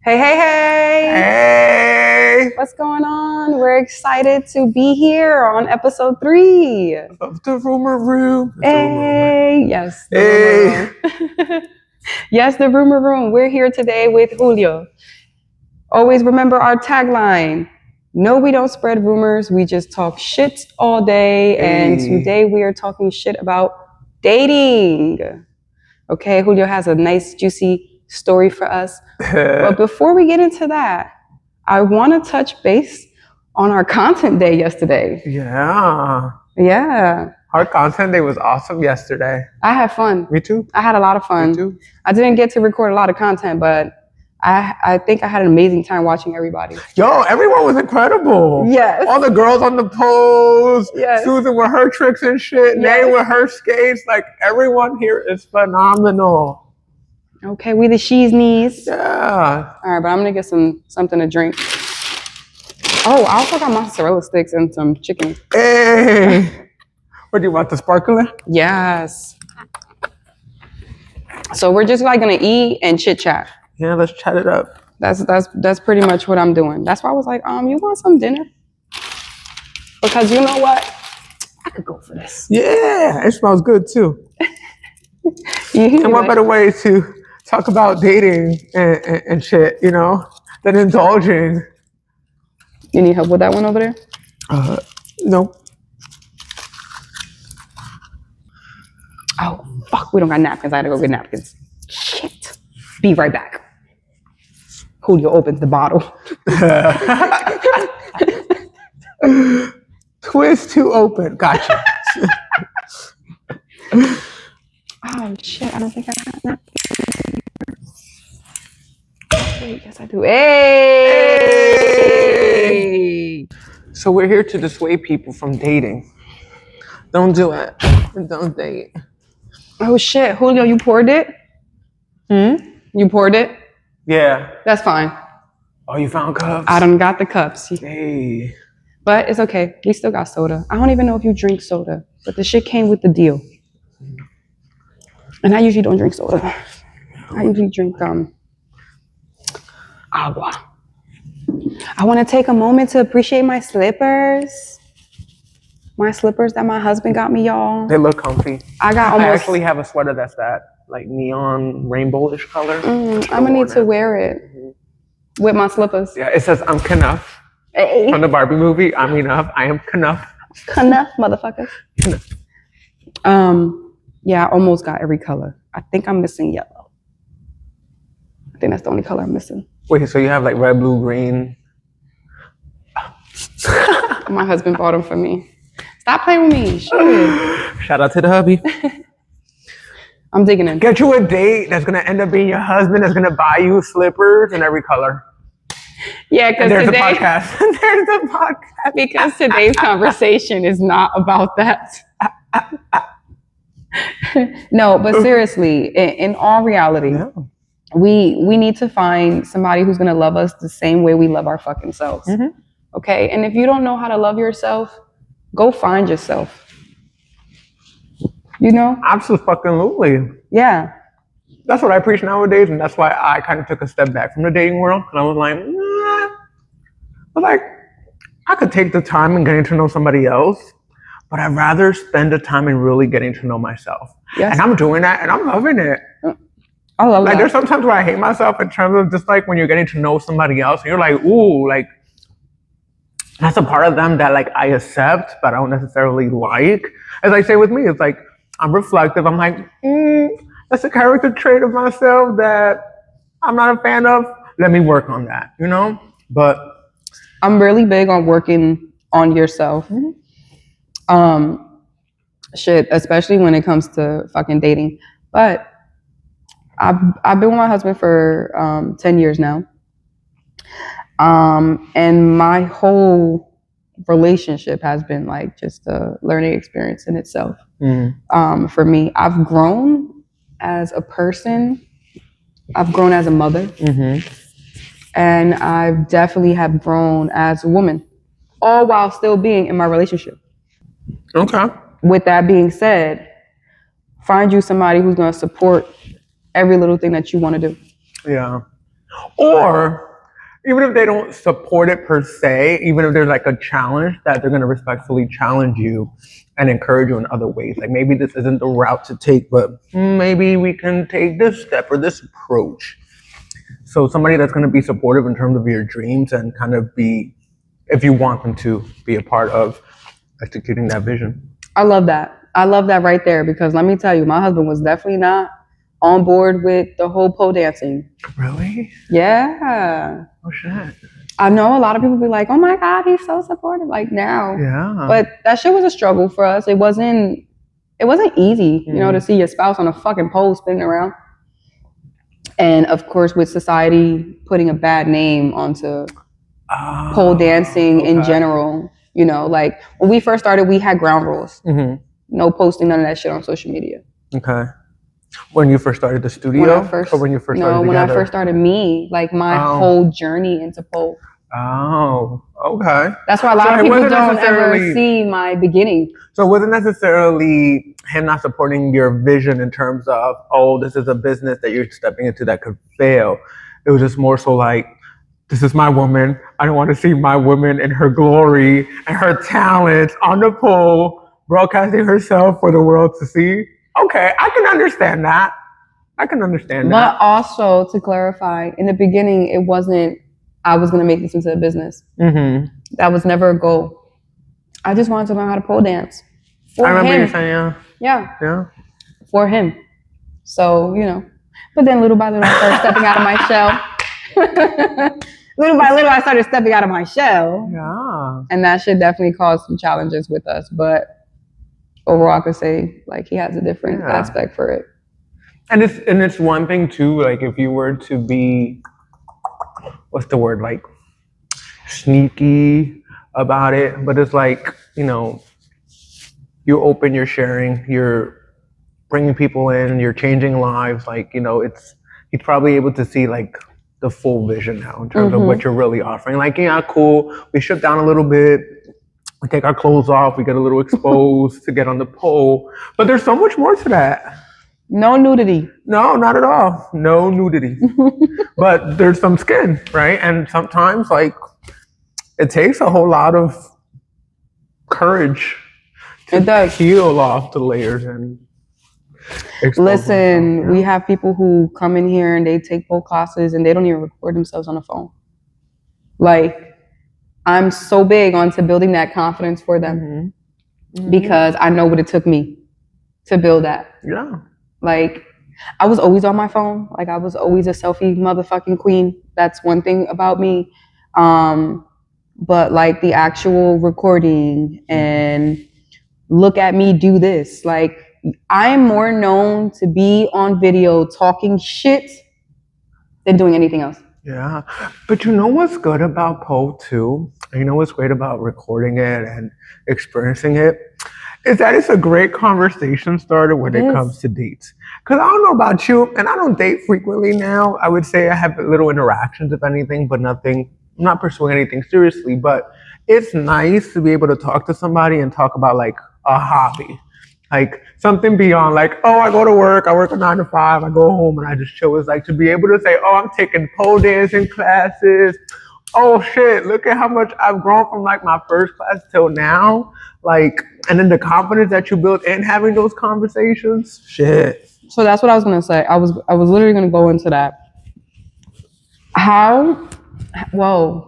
Hey, hey, hey! Hey! What's going on? We're excited to be here on episode 3 of the Rumor Room. Hey! Yes, the Hey! Rumor Room. Yes, the Rumor Room. We're here today with Julio. Always remember our tagline. No, we don't spread rumors. We just talk shit all day. Hey. And today we are talking shit about dating. Okay, Julio has a nice, juicy story for us. But before we get into that, I want to touch base on our content day yesterday. Yeah. Yeah. Our content day was awesome yesterday. I had fun. Me too. I had a lot of fun. Me too. I didn't get to record a lot of content, but I think I had an amazing time watching everybody. Yo, everyone was incredible. Yes. All the girls on the pose. Yes. Susan with her tricks and shit. Yes. Nay with her skates. Like, everyone here is phenomenal. Okay, we the she's knees. Yeah. All right, but I'm going to get something to drink. Oh, I also got mozzarella sticks and some chicken. Hey. What do you want, the sparkling? Yes. So we're just like going to eat and chit chat. Yeah, let's chat it up. That's pretty much what I'm doing. That's why I was like, you want some dinner? Because you know what? I could go for this. Yeah, it smells good too. And what better way to talk about dating and shit, you know, than indulging. You need help with that one over there? No. Oh, fuck, we don't got napkins. I had to go get napkins. Shit. Be right back. Julio opens the bottle. Twist to open. Gotcha. Oh, shit. I don't think I have napkins. Wait, yes, I do. Hey! So we're here to dissuade people from dating. Don't do it. Don't date. Oh, shit. Julio, you poured it? You poured it? Yeah. That's fine. Oh, you found cups? I done got the cups. Hey. But it's okay. We still got soda. I don't even know if you drink soda, but the shit came with the deal. And I usually don't drink soda. I usually drink agua. I want to take a moment to appreciate my slippers. My slippers that my husband got me, y'all. They look comfy. I actually have a sweater that's that like neon rainbowish color. I'm gonna need to wear it with my slippers. Yeah, it says I'm Knuff. Hey. From the Barbie movie, I'm enough. I am Knuff. Knuff, motherfuckers. Yeah, I almost got every color. I think I'm missing yellow. I think that's the only color I'm missing. Wait, so you have like red, blue, green? My husband bought them for me. Stop playing with me. Shit. Shout out to the hubby. I'm digging in. Get you a date that's gonna end up being your husband that's gonna buy you slippers in every color. Yeah, because there's today, the podcast. There's the podcast. Because today's conversation is not about that. No, but seriously, in all reality, we need to find somebody who's gonna love us the same way we love our fucking selves. Okay, and if you don't know how to love yourself, go find yourself. You know? Absolutely. Yeah. That's what I preach nowadays, and that's why I kind of took a step back from the dating world. And I was like, I could take the time in getting to know somebody else, but I'd rather spend the time in really getting to know myself. Yes. And I'm doing that, and I'm loving it. I love that. There's sometimes where I hate myself in terms of just like when you're getting to know somebody else, and you're like, ooh, like, that's a part of them that like I accept, but I don't necessarily like. As I say with me, it's like, I'm reflective. I'm like, that's a character trait of myself that I'm not a fan of. Let me work on that, you know? But I'm really big on working on yourself. Especially when it comes to fucking dating. But I've been with my husband for 10 years now. And my whole relationship has been like just a learning experience in itself. For me, I've grown as a person. I've grown as a mother. And I definitely have grown as a woman, all while still being in my relationship. Okay. With that being said, find you somebody who's going to support every little thing that you want to do. Yeah. Or even if they don't support it per se, even if there's like a challenge, that they're going to respectfully challenge you and encourage you in other ways. Like maybe this isn't the route to take, but maybe we can take this step or this approach. So somebody that's going to be supportive in terms of your dreams and kind of be, if you want them to be a part of executing that vision. I love that. I love that right there, because let me tell you, my husband was definitely not on board with the whole pole dancing. Really? Yeah. Oh shit. I know a lot of people be like, oh my God, he's so supportive, like now. Yeah. But that shit was a struggle for us. It wasn't easy, you know, to see your spouse on a fucking pole spinning around. And of course, with society putting a bad name onto pole dancing in general, you know, like when we first started, we had ground rules. No posting none of that shit on social media. Okay. When you first started the studio? When I first started me, like my whole journey into pole. Oh, okay. That's why a lot of people don't ever see my beginning. So it wasn't necessarily him not supporting your vision in terms of, oh, this is a business that you're stepping into that could fail. It was just more so like, this is my woman. I don't want to see my woman in her glory and her talents on the pole, broadcasting herself for the world to see. Okay, I can understand that. But also, to clarify, in the beginning, it wasn't, I was going to make this into a business. That was never a goal. I just wanted to learn how to pole dance. I remember you saying, yeah. For him. So, you know. But then little by little, I started stepping out of my shell. Little by little, I started stepping out of my shell. Yeah. And that shit definitely caused some challenges with us. But overall, I could say like he has a different aspect for it. And it's one thing too, like if you were to be, what's the word, like sneaky about it, but it's like, you know, you're open, you're sharing, you're bringing people in, you're changing lives. Like, you know, he's probably able to see like the full vision now in terms of what you're really offering. Like, yeah, cool. We strip down a little bit. We take our clothes off, we get a little exposed to get on the pole. But there's so much more to that. No nudity. No, not at all. No nudity. But there's some skin, right? And sometimes, like, it takes a whole lot of courage to peel off the layers and listen, we have people who come in here and they take pole classes and they don't even record themselves on the phone. Like, I'm so big onto building that confidence for them because I know what it took me to build that. Yeah. Like, I was always on my phone. Like, I was always a selfie motherfucking queen. That's one thing about me. But like the actual recording and look at me do this. Like, I'm more known to be on video talking shit than doing anything else. Yeah, but you know what's good about pole too? You know what's great about recording it and experiencing it? Is that it's a great conversation starter when it comes to dates. Because I don't know about you, and I don't date frequently now. I would say I have little interactions, if anything, but nothing. I'm not pursuing anything seriously, but it's nice to be able to talk to somebody and talk about like a hobby. Like something beyond like, oh, I go to work, I work a 9 to 5, I go home and I just chill. It's like to be able to say, oh, I'm taking pole dancing classes. Oh shit, look at how much I've grown from like my first class till now. Like, and then the confidence that you build in having those conversations. Shit. So that's what I was gonna say. I was literally gonna go into that.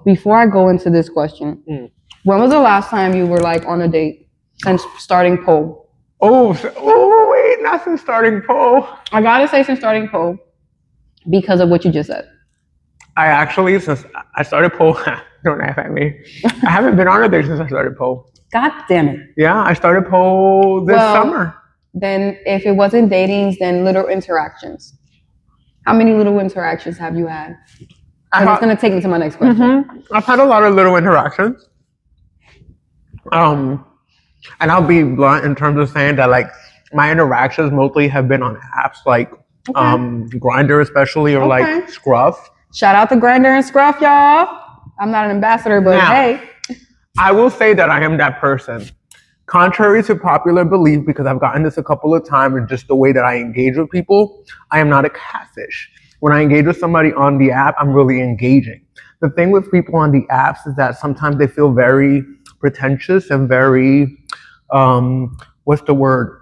Before I go into this question, when was the last time you were like on a date since starting pole? Wait, not since starting pole. I gotta say since starting pole because of what you just said. I actually, since I started pole, don't laugh at me. I haven't been on a date since I started pole. God damn it. Yeah, I started pole this summer. Then if it wasn't datings, then little interactions. How many little interactions have you had? It's going to take me to my next question. I've had a lot of little interactions. And I'll be blunt in terms of saying that like my interactions mostly have been on apps like Grindr especially or like Scruff. Shout out to Grindr and Scruff, y'all. I'm not an ambassador, but hey. I will say that I am that person. Contrary to popular belief, because I've gotten this a couple of times and just the way that I engage with people, I am not a catfish. when I engage with somebody on the app, I'm really engaging. The thing with people on the apps is that sometimes they feel very pretentious and very, what's the word?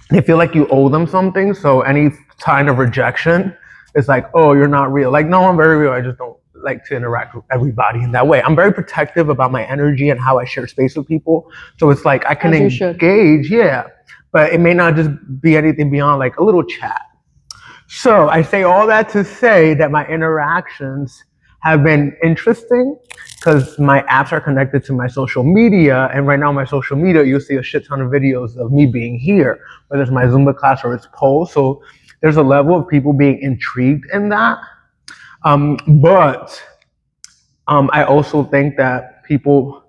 They feel like you owe them something. So any kind of rejection is like, oh, you're not real. Like, no, I'm very real. I just don't like to interact with everybody in that way. I'm very protective about my energy and how I share space with people. So it's like I can engage, yeah, but it may not just be anything beyond like a little chat. So I say all that to say that my interactions have been interesting because my apps are connected to my social media. And right now, my social media, you'll see a shit ton of videos of me being here, whether it's my Zumba class or it's polls. So there's a level of people being intrigued in that. But I also think that people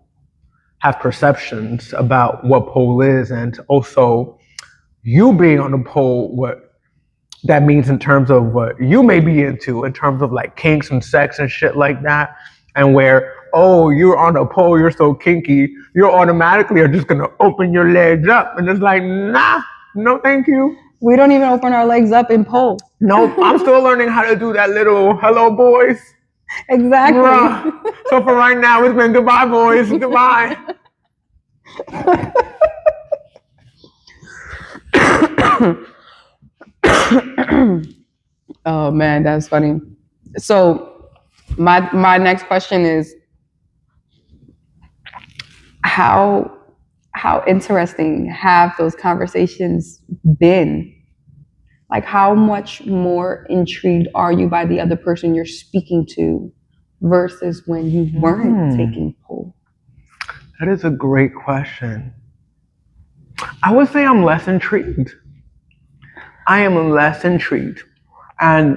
have perceptions about what pole is, and also you being on the pole, what that means in terms of what you may be into, in terms of like kinks and sex and shit like that. And where, oh, you're on a pole, you're so kinky, you automatically are just gonna open your legs up. And it's like, nah, no thank you. We don't even open our legs up in pole. Nope, I'm still learning how to do that little hello boys. Exactly. So for right now, it's been goodbye boys, goodbye. Oh man, that's funny. So my next question is how interesting have those conversations been? Like, how much more intrigued are you by the other person you're speaking to versus when you weren't taking pole? That is a great question. I would say I'm less intrigued. I am less intrigued. And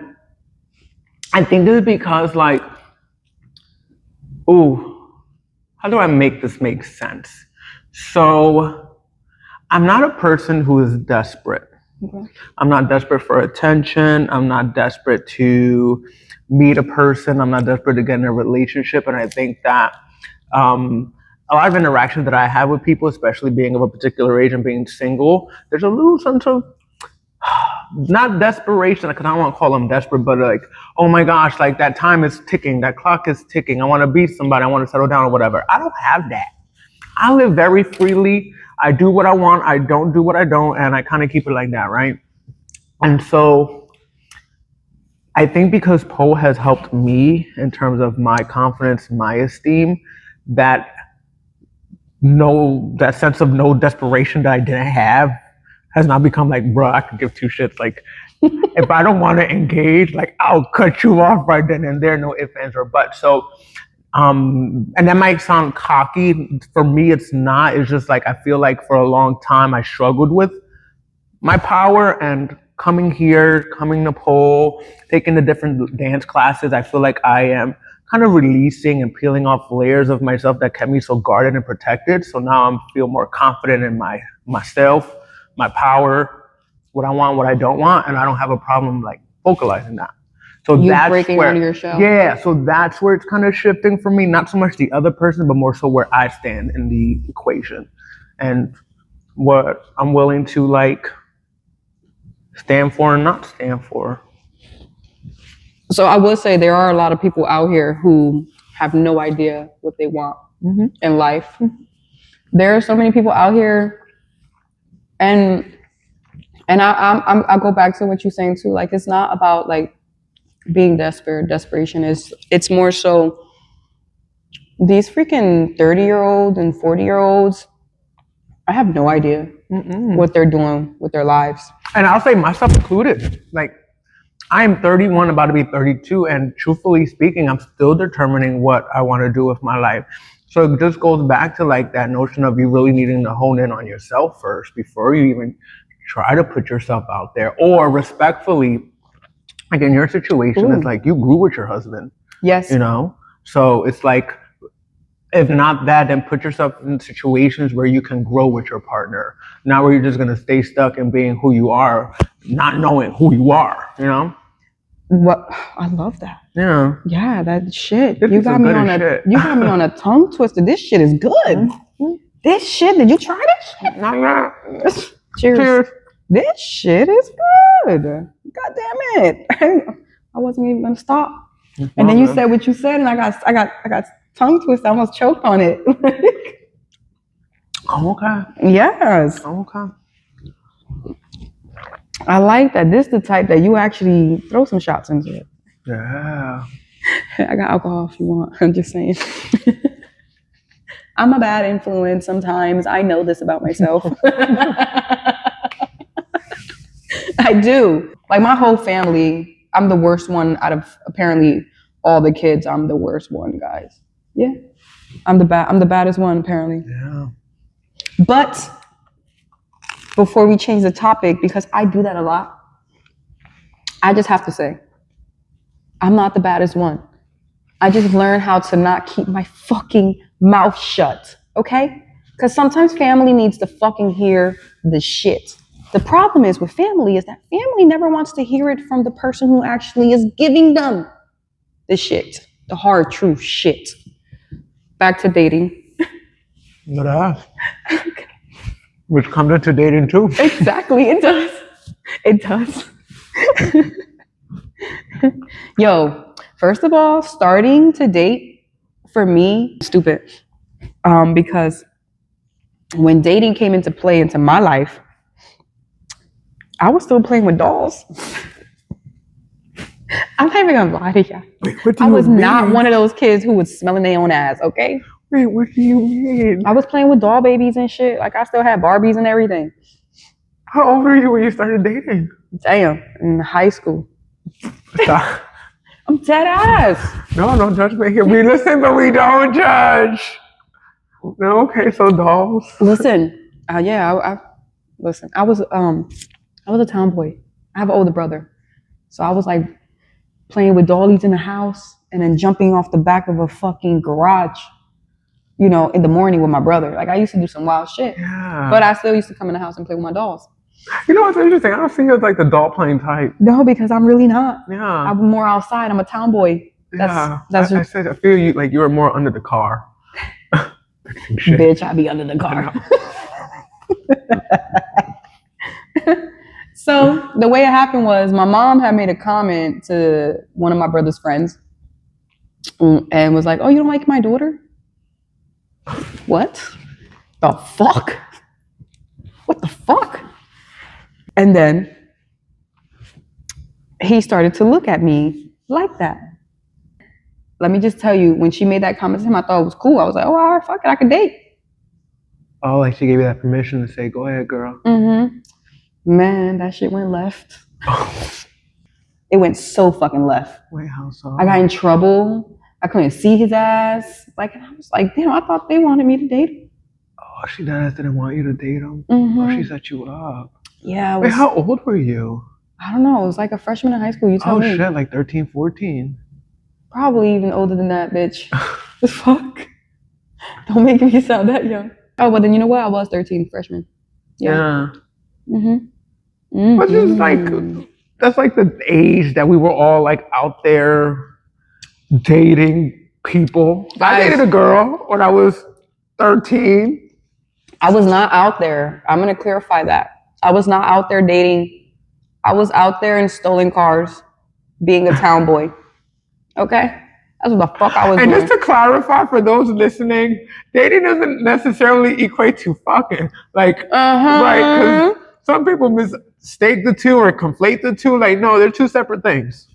I think this is because, like, how do I make this make sense? So I'm not a person who is desperate. Okay. I'm not desperate for attention. I'm not desperate to meet a person. I'm not desperate to get in a relationship. And I think that a lot of interactions that I have with people, especially being of a particular age and being single, there's a little sense of not desperation, because I don't want to call them desperate, but like, oh my gosh, like that time is ticking, that clock is ticking. I want to be somebody. I want to settle down or whatever. I don't have that. I live very freely. I do what I want. I don't do what I don't. And I kind of keep it like that, right? And so I think because pole has helped me in terms of my confidence, my esteem, that sense of no desperation that I didn't have has now become like, bro, I could give two shits. Like, if I don't want to engage, like, I'll cut you off right then and there, no ifs, ands, or buts. So, and that might sound cocky. For me, it's not. It's just like, I feel like for a long time, I struggled with my power, and coming here, coming to pole, taking the different dance classes, I feel like I am kind of releasing and peeling off layers of myself that kept me so guarded and protected. So now I feel more confident in myself, my power, what I want, what I don't want, and I don't have a problem like vocalizing that. So that's breaking where, out of your shell. Yeah, so that's where it's kind of shifting for me. Not so much the other person, but more so where I stand in the equation, and what I'm willing to like stand for and not stand for. So I will say there are a lot of people out here who have no idea what they want in life. There are so many people out here, and I go back to what you're saying too. Like, it's not about like being desperate. Desperation it's more so these freaking 30-year-olds and 40-year-olds. I have no idea what they're doing with their lives. And I'll say myself included. Like, I am 31, about to be 32, and truthfully speaking, I'm still determining what I want to do with my life. So it just goes back to like that notion of you really needing to hone in on yourself first before you even try to put yourself out there. Or respectfully, like in your situation, it's like you grew with your husband. Yes. You know? So it's like, if not that, then put yourself in situations where you can grow with your partner. Not where you're just going to stay stuck in being who you are, not knowing who you are, you know? What? I love that. Yeah. Yeah, that shit. You got me on a tongue twister. This shit is good. This shit, did you try this shit? Not yet. Cheers. This shit is good. God damn it. I wasn't even gonna stop. And then you said what you said, and I got tongue twisted. I almost choked on it. Okay. Yes. Okay. I like that. This is the type that you actually throw some shots into it. Yeah. I got alcohol if you want. I'm just saying. I'm a bad influence sometimes. I know this about myself. I do. Like my whole family, I'm the worst one out of apparently all the kids. I'm the worst one, guys. Yeah. I'm the baddest one apparently. Yeah. But before we change the topic, because I do that a lot, I just have to say, I'm not the baddest one. I just learned how to not keep my fucking mouth shut, okay? Because sometimes family needs to fucking hear the shit. The problem is with family is that family never wants to hear it from the person who actually is giving them the shit, the hard truth shit. Back to dating. Yeah. Which comes into dating too. Exactly, it does. It does. Yo, first of all, starting to date for me, stupid. Because when dating came into play into my life, I was still playing with dolls. I'm not even gonna lie to you. Wait, I was not one of those kids who was smelling their own ass, okay? Wait, what do you mean? I was playing with doll babies and shit. Like I still had Barbies and everything. How old were you when you started dating? Damn, in high school. Stop. I'm dead ass. No, don't judge me here. We listen, but we don't judge. No, okay, so dolls. Listen, I listen. I was a tomboy. I have an older brother, so I was like playing with dollies in the house and then jumping off the back of a fucking garage, you know, in the morning with my brother. Like I used to do some wild shit. Yeah. But I still used to come in the house and play with my dolls. You know what's interesting? I don't see you as like the doll playing type. No, because I'm really not. Yeah. I'm more outside. I'm a tomboy. That's I said I feel you like you were more under the car. Bitch, I be under the car. So the way it happened was my mom had made a comment to one of my brother's friends and was like, "Oh, you don't like my daughter? What? The fuck? What the fuck?" And then he started to look at me like that. Let me just tell you, when she made that comment to him, I thought it was cool. I was like, "Oh, all right, fuck it, I could date." Oh, like she gave you that permission to say, "Go ahead, girl." Mm-hmm. Man, that shit went left. It went so fucking left. Wait, how so? I got in trouble. I couldn't see his ass. Like I was like, damn, I thought they wanted me to date him. Oh, she didn't want you to date him. Mm-hmm. Oh, she set you up. Yeah. Wait, how old were you? I don't know. It was like a freshman in high school. You tell me. Oh shit, like 13, 14. Probably even older than that, bitch. The fuck? Don't make me sound that young. Oh, but then you know what? I was 13, freshman. Yeah. Mm-hmm. But just like that's like the age that we were all like out there dating people. I dated a girl when I was 13. I was not out there. I'm gonna clarify that. I was not out there dating. I was out there in stolen cars, being a town boy. Okay? That's what the fuck I was doing. And just to clarify for those listening, dating doesn't necessarily equate to fucking. Like, right? Because some people mistake the two or conflate the two. Like, no, they're two separate things.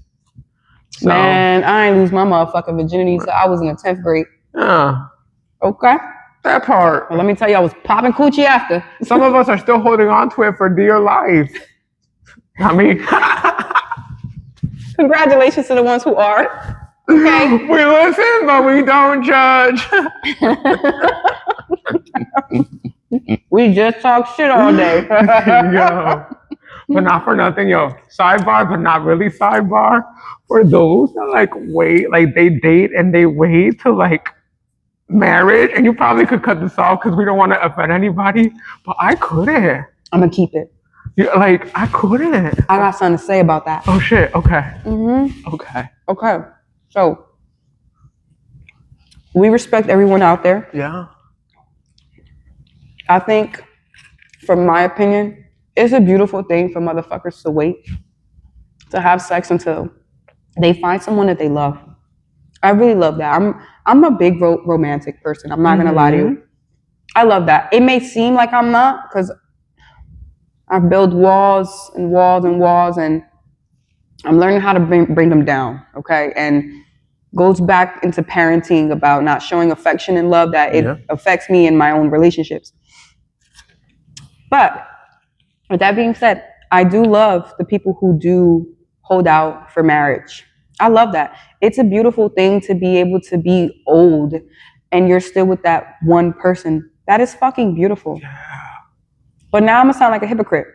So, man, I ain't lose my motherfucking virginity until I was in the 10th grade. Yeah. Okay? That part. Well, let me tell you, I was popping coochie after. Some of us are still holding on to it for dear life. I mean... Congratulations to the ones who are. Okay. We listen, but we don't judge. We just talk shit all day. Yo. But not for nothing, yo. Sidebar, but not really sidebar. For those that like wait, like they date and they wait till like marriage, and you probably could cut this off because we don't want to offend anybody, but I couldn't. I'm gonna keep it. Like, I couldn't. I got something to say about that. Oh, shit. Okay. Mm-hmm. Okay. So, we respect everyone out there. Yeah. I think, from my opinion, it's a beautiful thing for motherfuckers to wait to have sex until they find someone that they love. I really love that. I'm a big romantic person. I'm not gonna lie to you. I love that. It may seem like I'm not because I build walls and walls and walls, and I'm learning how to bring them down. Okay, and goes back into parenting about not showing affection and love that it affects me in my own relationships. But with that being said, I do love the people who do hold out for marriage. I love that. It's a beautiful thing to be able to be old and you're still with that one person. That is fucking beautiful. Yeah. But now I'm gonna sound like a hypocrite.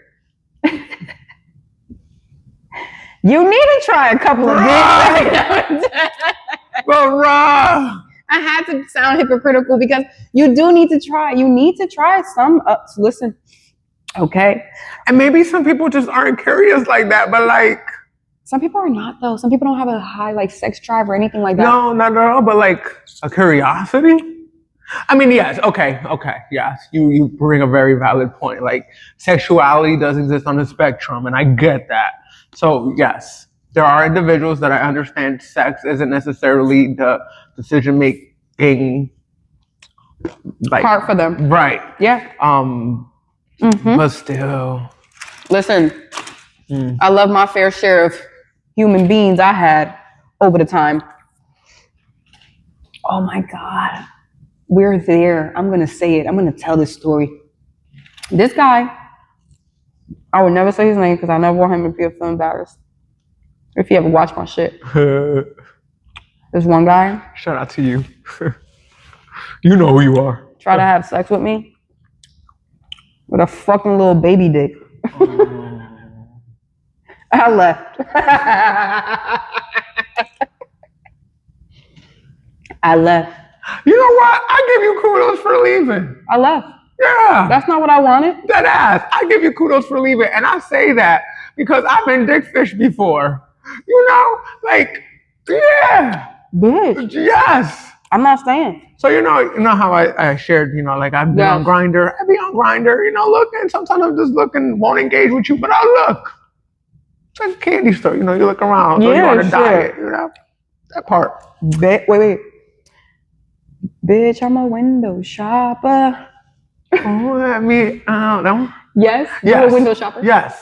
You need to try a couple of things. I had to sound hypocritical because you do need to try. You need to try some ups. Listen, okay? And maybe some people just aren't curious like that, but like... Some people are not, though. Some people don't have a high, like, sex drive or anything like that. No, not at all, but like a curiosity? I mean, yes, okay, yes. You bring a very valid point. Like, sexuality does exist on the spectrum, and I get that. So, yes, there are individuals that I understand sex isn't necessarily the decision-making, like... part for them. Right. Yeah. But still... Listen, I love my fair share of human beings I had over the time. Oh, my God. We're there. I'm going to say it. I'm going to tell this story. This guy, I would never say his name because I never want him to feel embarrassed. If he ever watched my shit. There's one guy. Shout out to you. You know who you are. Try to have sex with me with a fucking little baby dick. I left. I left. You know what? I give you kudos for leaving. I left. Yeah. That's not what I wanted. That ass. I give you kudos for leaving. And I say that because I've been dickfished before. You know? Like, yeah. Bitch. Yes. I'm not staying. So, you know how I shared, like I've been on Grindr. I be on Grindr, looking. Sometimes I'm just looking, won't engage with you, but I'll look. It's like a candy store, you look around. So you're on a diet, That part. Wait. Bitch, I'm a window shopper. Oh, I mean, that one? Yes? You're a window shopper? Yes.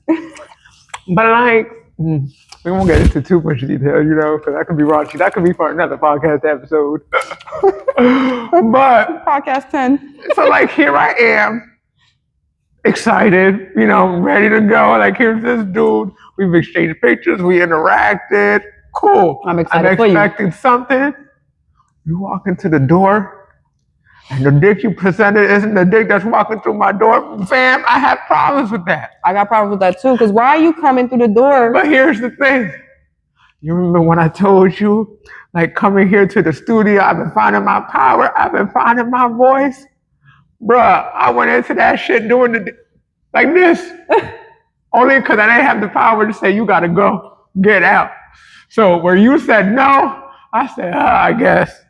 But like, we won't get into too much detail, because that could be raunchy. That could be for another podcast episode. But podcast 10. So like here I am, excited, ready to go. Like here's this dude. We've exchanged pictures. We interacted. Cool. I'm excited for you. I'm expecting something. You walk into the door, and the dick you presented isn't the dick that's walking through my door. Fam, I have problems with that. I got problems with that too, because why are you coming through the door? But here's the thing. You remember when I told you, like coming here to the studio, I've been finding my power, I've been finding my voice? Bruh, I went into that shit doing like this. Only because I didn't have the power to say, you gotta go, get out. So where you said no, I said, I guess.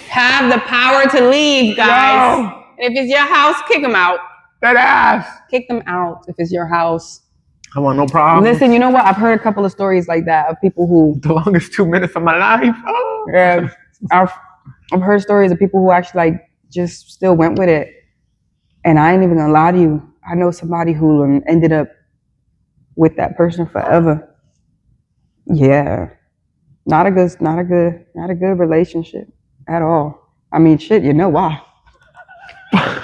Have the power to leave, guys. No. If it's your house, kick them out. That ass. Kick them out if it's your house. I want no problem. Listen, you know what? I've heard a couple of stories like that of people who... The longest 2 minutes of my life. Oh. Yeah. I've heard stories of people who actually just still went with it. And I ain't even gonna lie to you. I know somebody who ended up with that person forever. Yeah. Not a good relationship at all. I mean, shit, you know why. I'm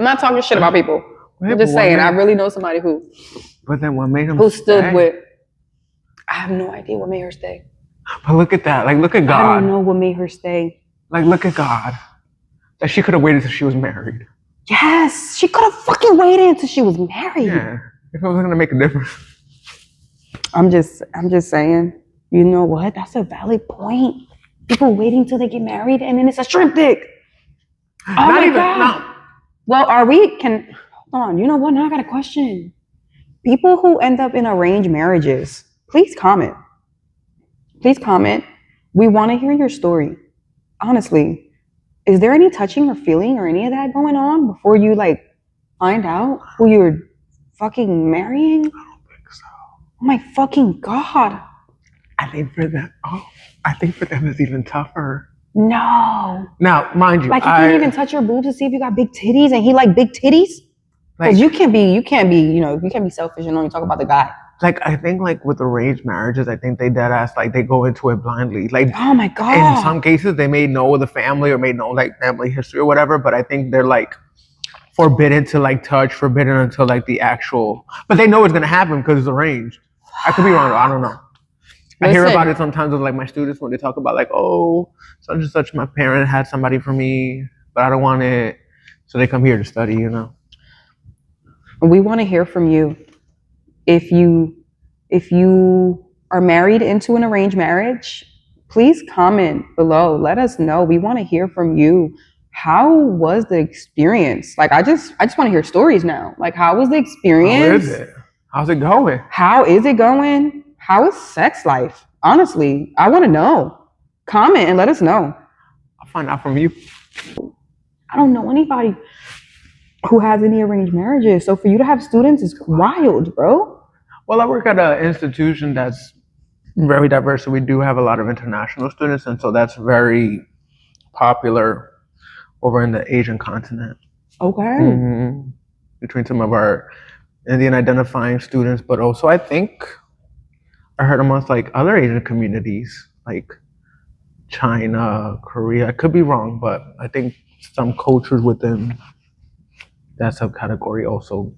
not talking shit about people. I'm just saying, I really know somebody who. But then what made him who stood with? I have no idea what made her stay. But look at that. Like, look at God. I don't know what made her stay. Like, look at God. That she could have waited until she was married. Yes, she could have fucking waited until she was married. Yeah, if it was gonna make a difference. I'm just saying. You know what? That's a valid point. People waiting till they get married and then it's a shrimp dick. Oh not my God. No. Well, hold on. You know what? Now I got a question. People who end up in arranged marriages, please comment. Please comment. We want to hear your story. Honestly, is there any touching or feeling or any of that going on before you find out who you're fucking marrying? I don't think so. Oh my fucking God. I think for them it's even tougher. No. Now, mind you, Like he can't even touch your boobs to see if you got big titties, and he like big titties? Because like, you can't be, you know, you can't be selfish and only talk about the guy. like I think like with arranged marriages, I think they dead ass like they go into it blindly. Like, oh my God. In some cases they may know the family or may know like family history or whatever, but I think they're like forbidden to like touch, forbidden until like the actual, but they know it's gonna happen because it's arranged. I could be wrong, I don't know. I hear about it sometimes with like my students when they talk about like, oh, such and such, my parent had somebody for me, but I don't want it, so they come here to study, you know. We want to hear from you. If you are married into an arranged marriage, please comment below. Let us know. We want to hear from you. How was the experience? Like I just want to hear stories now. Like how was the experience? How is it? How's it going? How is it going? How is sex life? Honestly, I want to know. Comment and let us know. I'll find out from you. I don't know anybody who has any arranged marriages. So for you to have students is wild, bro. Well, I work at an institution that's very diverse, so we do have a lot of international students, and so that's very popular over in the Asian continent. Okay. Mm-hmm. Between some of our Indian identifying students, but also I think I heard amongst like other Asian communities, like China, Korea. I could be wrong, but I think some cultures within that subcategory also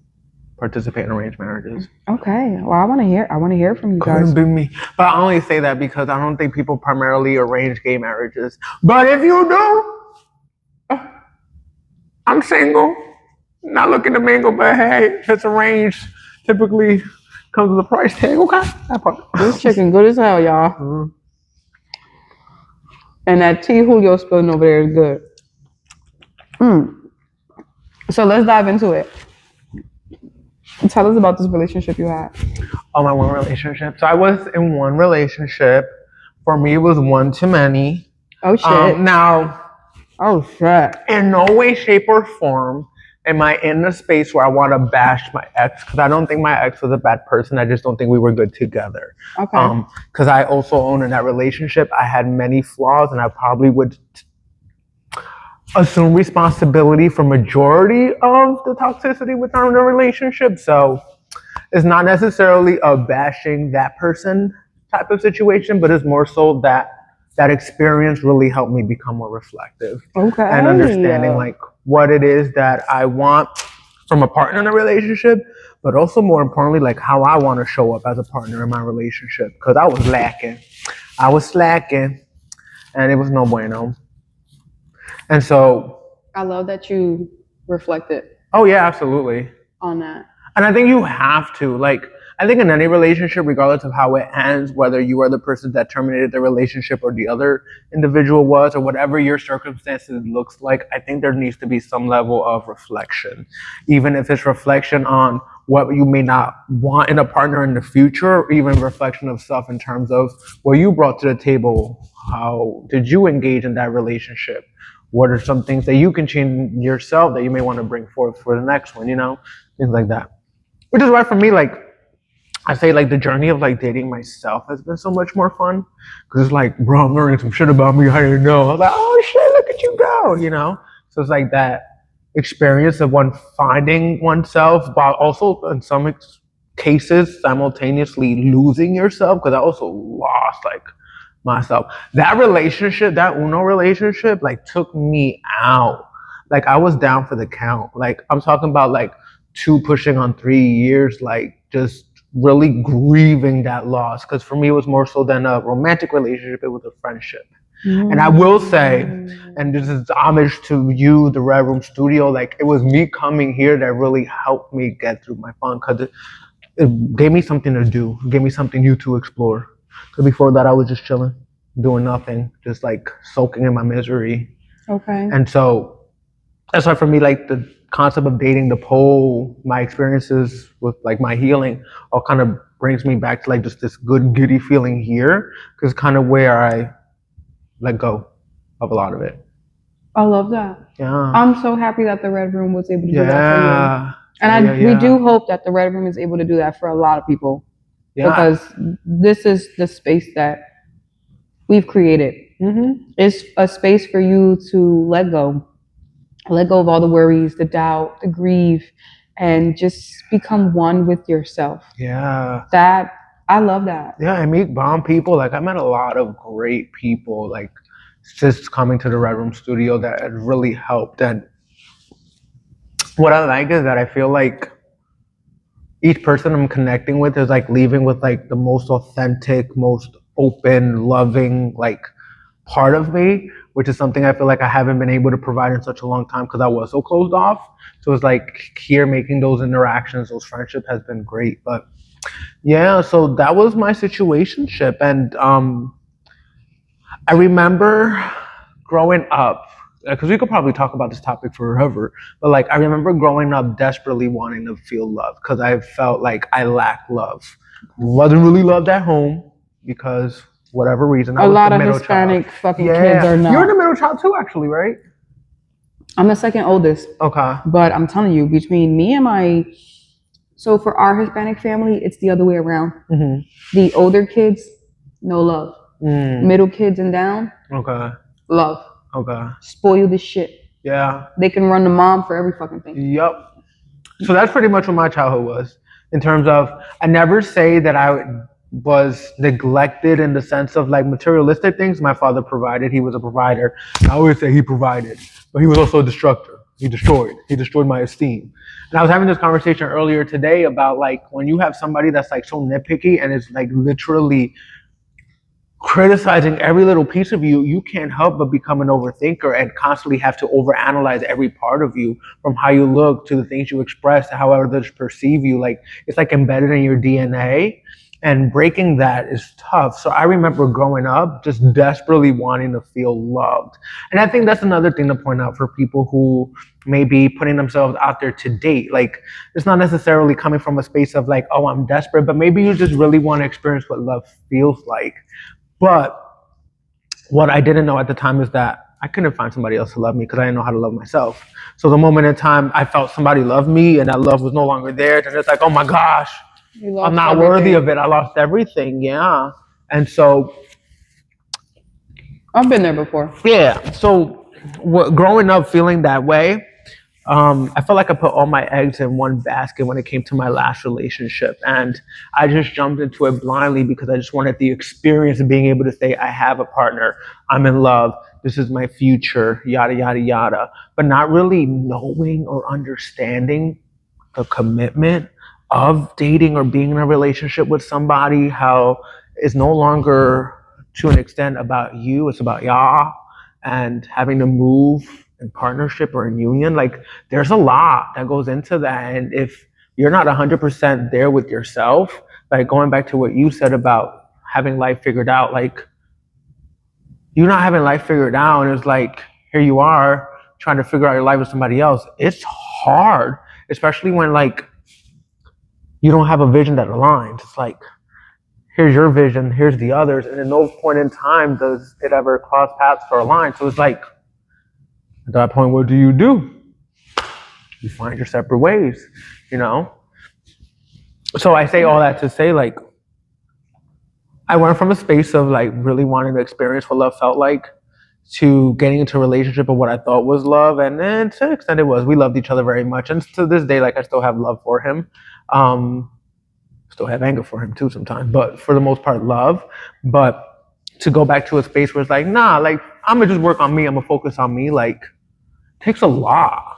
participate in arranged marriages. Okay. Well, I want to hear from you guys. Couldn't be me. But I only say that because I don't think people primarily arrange gay marriages. But if you do, I'm single. Not looking to mingle, but hey, if it's arranged, typically comes with a price tag. Okay, that part. This chicken good as hell, y'all. Mm-hmm. And that tea Julio spilling over there is good. So let's dive into it. Tell us about this relationship you had. Oh, my one relationship. So I was in one relationship. For me, it was one too many. Oh shit. Oh shit. In no way, shape, or form am I in a space where I want to bash my ex, because I don't think my ex was a bad person. I just don't think we were good together. Okay. Because I also own in that relationship, I had many flaws, and I probably would assume responsibility for majority of the toxicity within the relationship. So it's not necessarily a bashing that person type of situation, but it's more so that experience really helped me become more reflective. Okay. And understanding like what it is that I want from a partner in a relationship, but also more importantly, like how I want to show up as a partner in my relationship. Because I was lacking. I was slacking, and it was no bueno. And so I love that you reflected. Oh yeah, absolutely. On that. And I think you have to, like, I think in any relationship, regardless of how it ends, whether you are the person that terminated the relationship or the other individual was, or whatever your circumstances looks like, I think there needs to be some level of reflection. Even if it's reflection on what you may not want in a partner in the future, or even reflection of self in terms of what you brought to the table. How did you engage in that relationship? What are some things that you can change yourself that you may want to bring forth for the next one, you know? Things like that. Which is why for me, like, I say like the journey of like dating myself has been so much more fun. Cause it's like, bro, I'm learning some shit about me I didn't know. I was like, oh shit, look at you go, you know? So it's like that experience of one finding oneself, but also in some cases simultaneously losing yourself. Cause I also lost like myself. That relationship, that Uno relationship, like took me out. Like I was down for the count. Like I'm talking about like 2 pushing on 3 years, like just really grieving that loss. Because for me, it was more so than a romantic relationship, it was a friendship. Mm-hmm. And I will say, and this is homage to you, the Red Room Studio, like it was me coming here that really helped me get through my fun, because it gave me something to do, it gave me something new to explore. Because before that, I was just chilling, doing nothing, just like soaking in my misery. Okay. And so that's why for me, like the concept of dating, the pole, my experiences with like my healing all kind of brings me back to like just this good giddy feeling here, because kind of where I let go of a lot of it. I love that. Yeah. I'm so happy that the Red Room was able to do that for you. And we do hope that the Red Room is able to do that for a lot of people. Yeah. Because this is the space that we've created. Mm-hmm. It's a space for you to let go of all the worries, the doubt, the grief, and just become one with yourself. Yeah. That, I love that. Yeah, I meet bomb people. Like, I met a lot of great people, like, just coming to the Red Room studio that had really helped. And what I like is that I feel like each person I'm connecting with is like leaving with like the most authentic, most open, loving, like, part of me, which is something I feel like I haven't been able to provide in such a long time because I was so closed off. So it's like here making those interactions, those friendships has been great. But yeah, so that was my situationship. And I remember growing up, because we could probably talk about this topic forever, but like I remember growing up desperately wanting to feel love because I felt like I lacked love. Wasn't really loved at home because whatever reason. A lot of Hispanic fucking kids are not. You're the middle child too, actually, right? I'm the second oldest. Okay. But I'm telling you, between me and so for our Hispanic family, it's the other way around. Mm-hmm. The older kids, no love. Middle kids and down, okay, love. Okay. Spoil the shit. Yeah. They can run the mom for every fucking thing. Yep. So that's pretty much what my childhood was. In terms of, I never say that I was neglected in the sense of like materialistic things. My father provided. He was a provider. I always say he provided, but he was also a destructor. He destroyed my esteem. And I was having this conversation earlier today about like when you have somebody that's like so nitpicky and is like literally criticizing every little piece of you, you can't help but become an overthinker and constantly have to overanalyze every part of you, from how you look to the things you express to how others perceive you. Like it's like embedded in your DNA, and breaking that is tough. So I remember growing up just desperately wanting to feel loved. And I think that's another thing to point out for people who may be putting themselves out there to date. Like it's not necessarily coming from a space of like, oh, I'm desperate, but maybe you just really want to experience what love feels like. But what I didn't know at the time is that I couldn't find somebody else to love me because I didn't know how to love myself. So the moment in time I felt somebody love me and that love was no longer there, then it's like, oh my gosh, I'm not worthy of it. I lost everything. Yeah. And so I've been there before. Yeah. So growing up feeling that way, I felt like I put all my eggs in one basket when it came to my last relationship. And I just jumped into it blindly because I just wanted the experience of being able to say, I have a partner, I'm in love, this is my future, yada, yada, yada. But not really knowing or understanding the commitment of dating or being in a relationship with somebody, how it's no longer to an extent about you, it's about y'all, and having to move in partnership or in union. Like there's a lot that goes into that. And if you're not 100% there with yourself, like going back to what you said about having life figured out, like you not having life figured out, and it's like, here you are trying to figure out your life with somebody else. It's hard, especially when like you don't have a vision that aligns. It's like, here's your vision, here's the others, and at no point in time does it ever cross paths or align. So it's like, at that point, what do? You find your separate ways, you know? So I say all that to say, like, I went from a space of like really wanting to experience what love felt like to getting into a relationship of what I thought was love. And then to an extent it was. We loved each other very much. And to this day, like I still have love for him. Still have anger for him too sometimes. But for the most part, love. But to go back to a space where it's like, nah, like I'm gonna just work on me. I'm gonna focus on me. Like, takes a lot.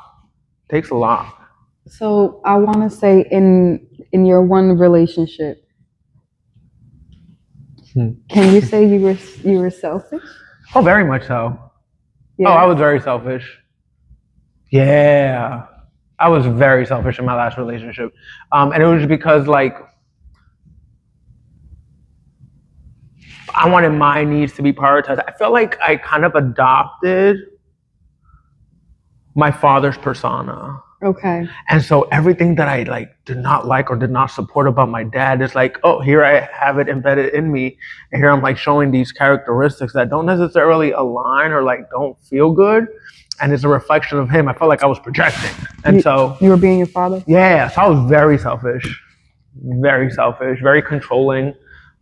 So I want to say in your one relationship, can you say you were selfish? Oh, very much so. Yeah. Oh, I was very selfish. Yeah, I was very selfish in my last relationship, and it was because like I wanted my needs to be prioritized. I felt like I kind of adopted my father's persona. Okay. And so everything that I like did not like or did not support about my dad is like, oh, here I have it embedded in me, and here I'm like showing these characteristics that don't necessarily align or like don't feel good. and it's a reflection of him. I felt like I was projecting, and so you were being your father. Yeah, so I was very selfish, very controlling.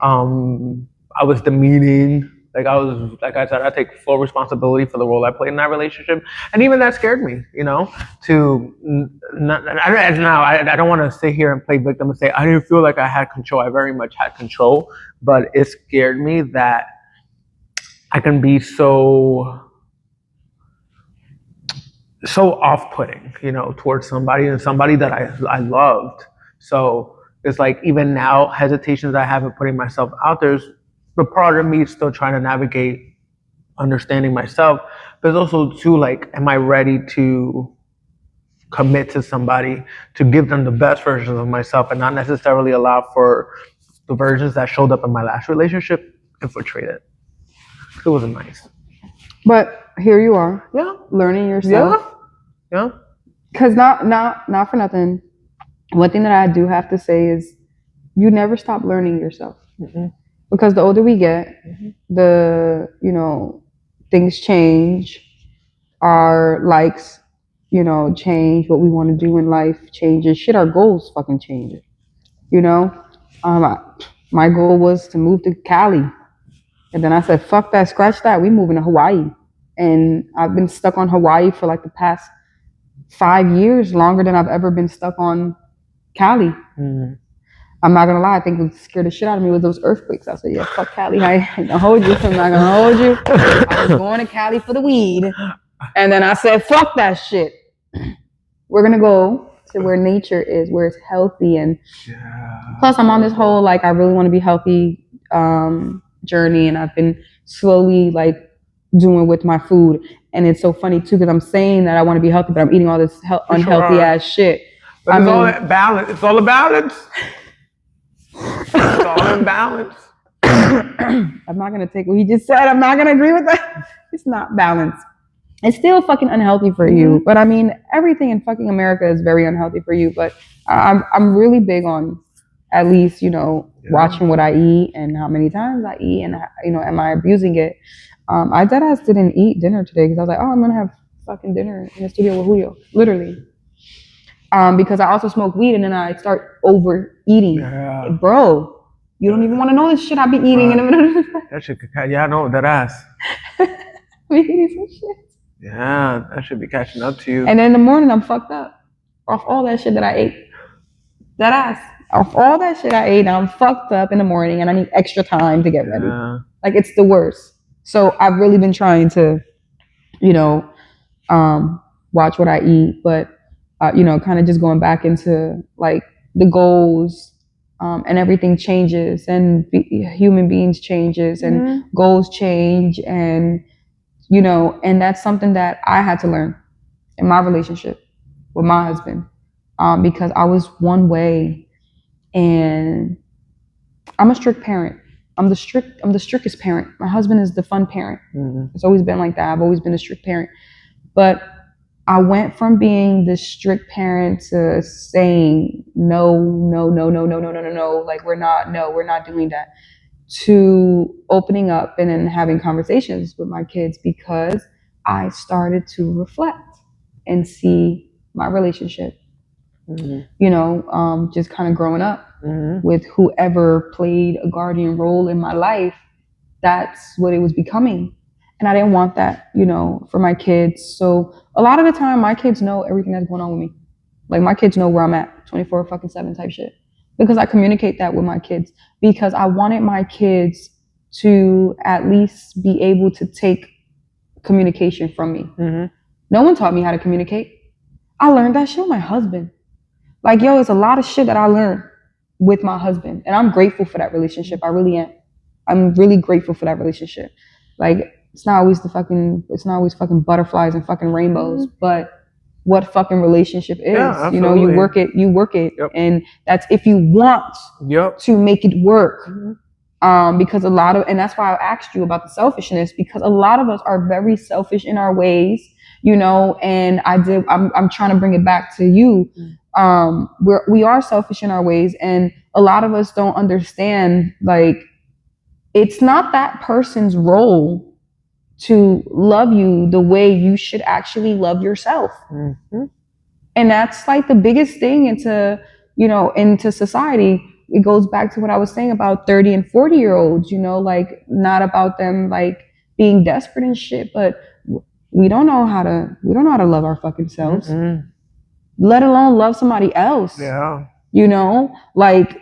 I was demeaning. Like I said, I take full responsibility for the role I played in that relationship, and even that scared me. To not. I don't want to sit here and play victim and say I didn't feel like I had control. I very much had control, but it scared me that I can be so off-putting, towards somebody and somebody that I loved. So it's like even now, hesitations I have in putting myself out there's the part of me still trying to navigate understanding myself, but it's also too like, am I ready to commit to somebody to give them the best versions of myself and not necessarily allow for the versions that showed up in my last relationship infiltrate it. It wasn't nice. But here you are, learning yourself. Yeah. Because not for nothing. One thing that I do have to say is, you never stop learning yourself. Mm-hmm. Because the older we get, the things change, our likes, change, what we want to do in life changes. Shit, our goals fucking change. My goal was to move to Cali, and then I said, "Fuck that, scratch that. We moving to Hawaii." And I've been stuck on Hawaii for like the past 5 years, longer than I've ever been stuck on Cali. Mm-hmm. I'm not gonna lie, I think what scared the shit out of me was those earthquakes. I said, yeah, fuck Cali. I ain't gonna hold you. I'm not gonna hold you. I was going to Cali for the weed. And then I said, fuck that shit. We're gonna go to where nature is, where it's healthy. And plus I'm on this whole, like, I really want to be healthy journey. And I've been slowly like doing with my food. And it's so funny too, because I'm saying that I want to be healthy, but I'm eating all this unhealthy ass shit. But it's all balance. It's all a balance. It's all in balance. I'm not going to take what he just said. I'm not going to agree with that. It's not balanced. It's still fucking unhealthy for you. But I mean, everything in fucking America is very unhealthy for you. But I'm really big on at least, watching what I eat and how many times I eat and, am I abusing it? I deadass didn't eat dinner today because I was like, oh, I'm going to have fucking dinner in the studio with Julio. Literally. Because I also smoke weed and then I start overeating. Yeah. Bro, you don't even want to know the shit I be eating in a minute. That shit could catch, that ass. We eating some shit. Yeah, that should be catching up to you. And then in the morning, I'm fucked up off all that shit that I ate. That ass. Off all that shit I ate, I'm fucked up in the morning and I need extra time to get ready. Like, it's the worst. So I've really been trying to, watch what I eat, but kind of just going back into like the goals, and everything changes and human beings changes and goals change. And, and that's something that I had to learn in my relationship with my husband, because I was one way and I'm a strict parent. I'm the strictest parent. My husband is the fun parent. Mm-hmm. It's always been like that. I've always been a strict parent, but I went from being the strict parent to saying no, like we're not doing that, to opening up and then having conversations with my kids because I started to reflect and see my relationship, just kind of growing up with whoever played a guardian role in my life. That's what it was becoming. And I didn't want that, for my kids. So a lot of the time, my kids know everything that's going on with me. Like, my kids know where I'm at, 24/7 type shit. Because I communicate that with my kids. Because I wanted my kids to at least be able to take communication from me. Mm-hmm. No one taught me how to communicate. I learned that shit with my husband. Like, it's a lot of shit that I learned with my husband. And I'm grateful for that relationship. I really am. I'm really grateful for that relationship. Like, it's not always fucking butterflies and fucking rainbows, but what fucking relationship is. Yeah, you work it. Yep. And that's if you want to make it work. Mm-hmm. Because and that's why I asked you about the selfishness, because a lot of us are very selfish in our ways, and I'm trying to bring it back to you. We are selfish in our ways, and a lot of us don't understand, like, it's not that person's role to love you the way you should actually love yourself. Mm-hmm. And that's like the biggest thing into society. It goes back to what I was saying about 30 and 40-year-olds, like not about them like being desperate and shit, but we don't know how to love our fucking selves. Mm-hmm. Let alone love somebody else. Yeah. Like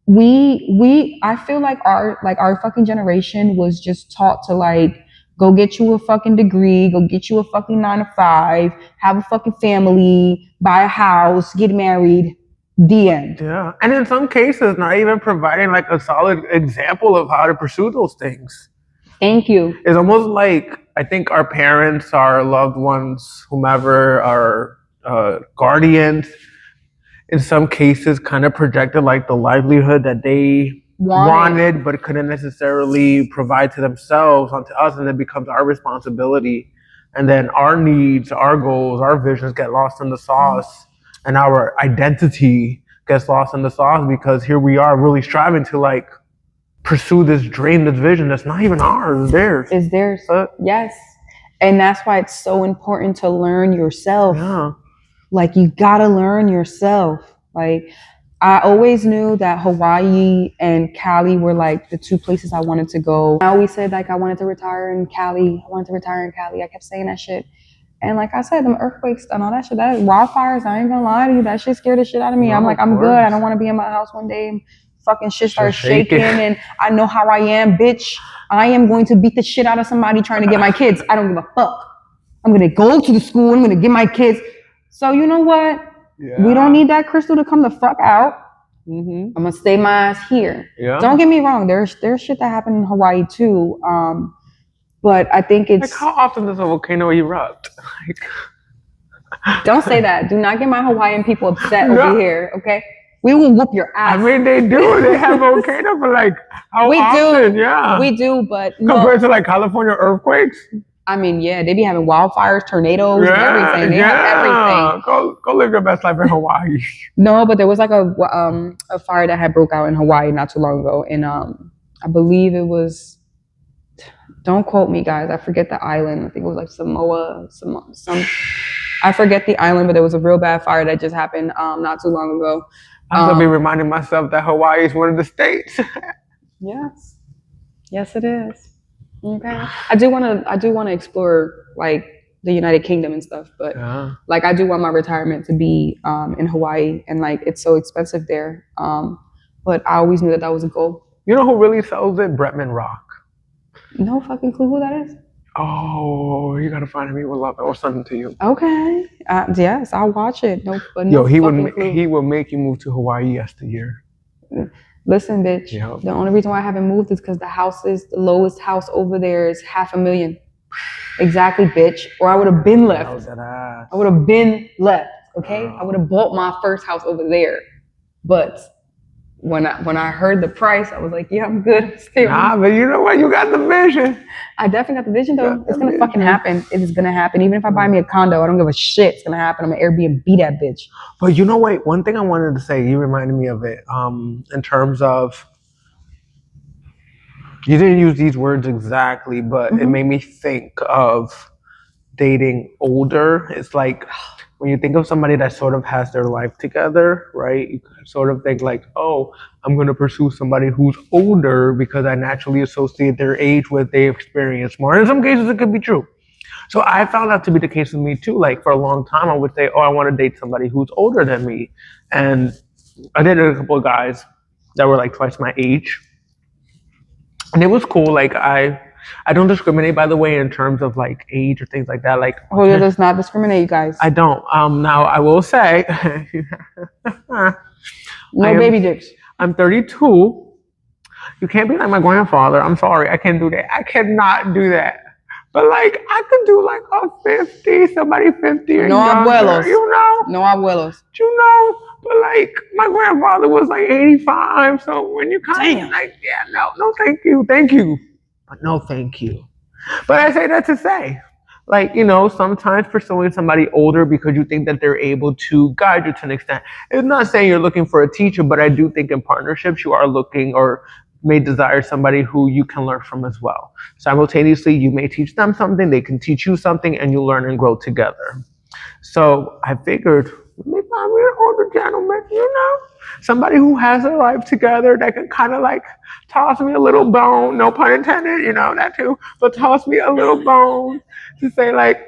I feel like our fucking generation was just taught to like go get you a fucking degree, go get you a fucking 9 to 5, have a fucking family, buy a house, get married, the end. Yeah. And in some cases, not even providing like a solid example of how to pursue those things. Thank you. It's almost like I think our parents, our loved ones, whomever, our guardians, in some cases kind of projected like the livelihood that they wanted but couldn't necessarily provide to themselves onto us, and it becomes our responsibility, and then our needs, our goals, our visions get lost in the sauce, and our identity gets lost in the sauce because here we are really striving to like pursue this dream, this vision that's not even ours, it's theirs. It's theirs. Yes. And that's why it's so important to learn yourself. Yeah. Like you gotta learn yourself. Like I always knew that Hawaii and Cali were like the two places I wanted to go. I always said like I wanted to retire in Cali. I kept saying that shit. And like I said, them earthquakes and all that shit, that wildfires, I ain't gonna lie to you, that shit scared the shit out of me. No, I'm like, I'm good. I don't want to be in my house one day and fucking shit starts shaking and I know how I am, bitch. I am going to beat the shit out of somebody trying to get my kids. I don't give a fuck. I'm gonna go to the school. I'm gonna get my kids. So you know what? Yeah. We don't need that crystal to come the fuck out. Mm-hmm. I'm gonna stay my ass here. Yeah. Don't get me wrong. There's shit that happened in Hawaii too. But I think it's like how often does a volcano erupt? Don't say that. Do not get my Hawaiian people upset over here. Okay. We will whoop your ass. I mean, they do. They have volcanoes, but like how often? Yeah. We do, but compared to like California earthquakes. I mean, yeah, they be having wildfires, tornadoes, and everything. They have everything. Go live your best life in Hawaii. No, but there was like a fire that had broke out in Hawaii not too long ago, and I believe it was. Don't quote me, guys. I forget the island. I think it was like Samoa, some. I forget the island, but there was a real bad fire that just happened not too long ago. I'm gonna be reminding myself that Hawaii is one of the states. Yes, it is. Okay. I do want to explore like the United Kingdom and stuff, but like I do want my retirement to be in Hawaii, and like it's so expensive there. But I always knew that was a goal. You know who really sells it? Bretman Rock. No fucking clue who that is. Oh, you gotta find me. We'll love it or something to you. Okay. Yes, I'll watch it. No, he will make you move to Hawaii yesteryear. Listen, bitch. Yep. The only reason why I haven't moved is because the lowest house over there is $500,000. Exactly, bitch. Or I would have been left. I would have been left. Okay, I would have bought my first house over there. But when I heard the price, I was like, yeah, I'm good. But you know what? You got the vision. I definitely got the vision, though. It's gonna fucking happen. It is gonna happen. Even if I buy me a condo, I don't give a shit. It's gonna happen. I'm gonna Airbnb that bitch. But you know what? One thing I wanted to say, you reminded me of it. In terms of, you didn't use these words exactly, but it made me think of dating older. It's like when you think of somebody that sort of has their life together, right? You sort of think like, oh, I'm going to pursue somebody who's older because I naturally associate their age with they experience more. In some cases, it could be true. So I found that to be the case with me too. Like for a long time, I would say, oh, I want to date somebody who's older than me. And I dated a couple of guys that were like twice my age. And it was cool. Like I don't discriminate, by the way, in terms of like age or things like that. Like Julio does not discriminate, you guys. I don't. Now I will say, baby dicks. I'm 32. You can't be like my grandfather. I'm sorry, I can't do that. I cannot do that. But like I could do like a 50, somebody 50 or no younger, abuelos. You know? No abuelos. You know? But like my grandfather was like 85. So when you kind of like, no, thank you. But no, thank you. But I say that to say, like, you know, sometimes pursuing somebody older because you think that they're able to guide you to an extent. It's not saying you're looking for a teacher, but I do think in partnerships you are looking or may desire somebody who you can learn from as well. Simultaneously, you may teach them something, they can teach you something, and you learn and grow together. So I figured, let me find me an older gentleman, somebody who has their life together that can kind of like toss me a little bone, no pun intended, that too, but toss me a little bone to say like,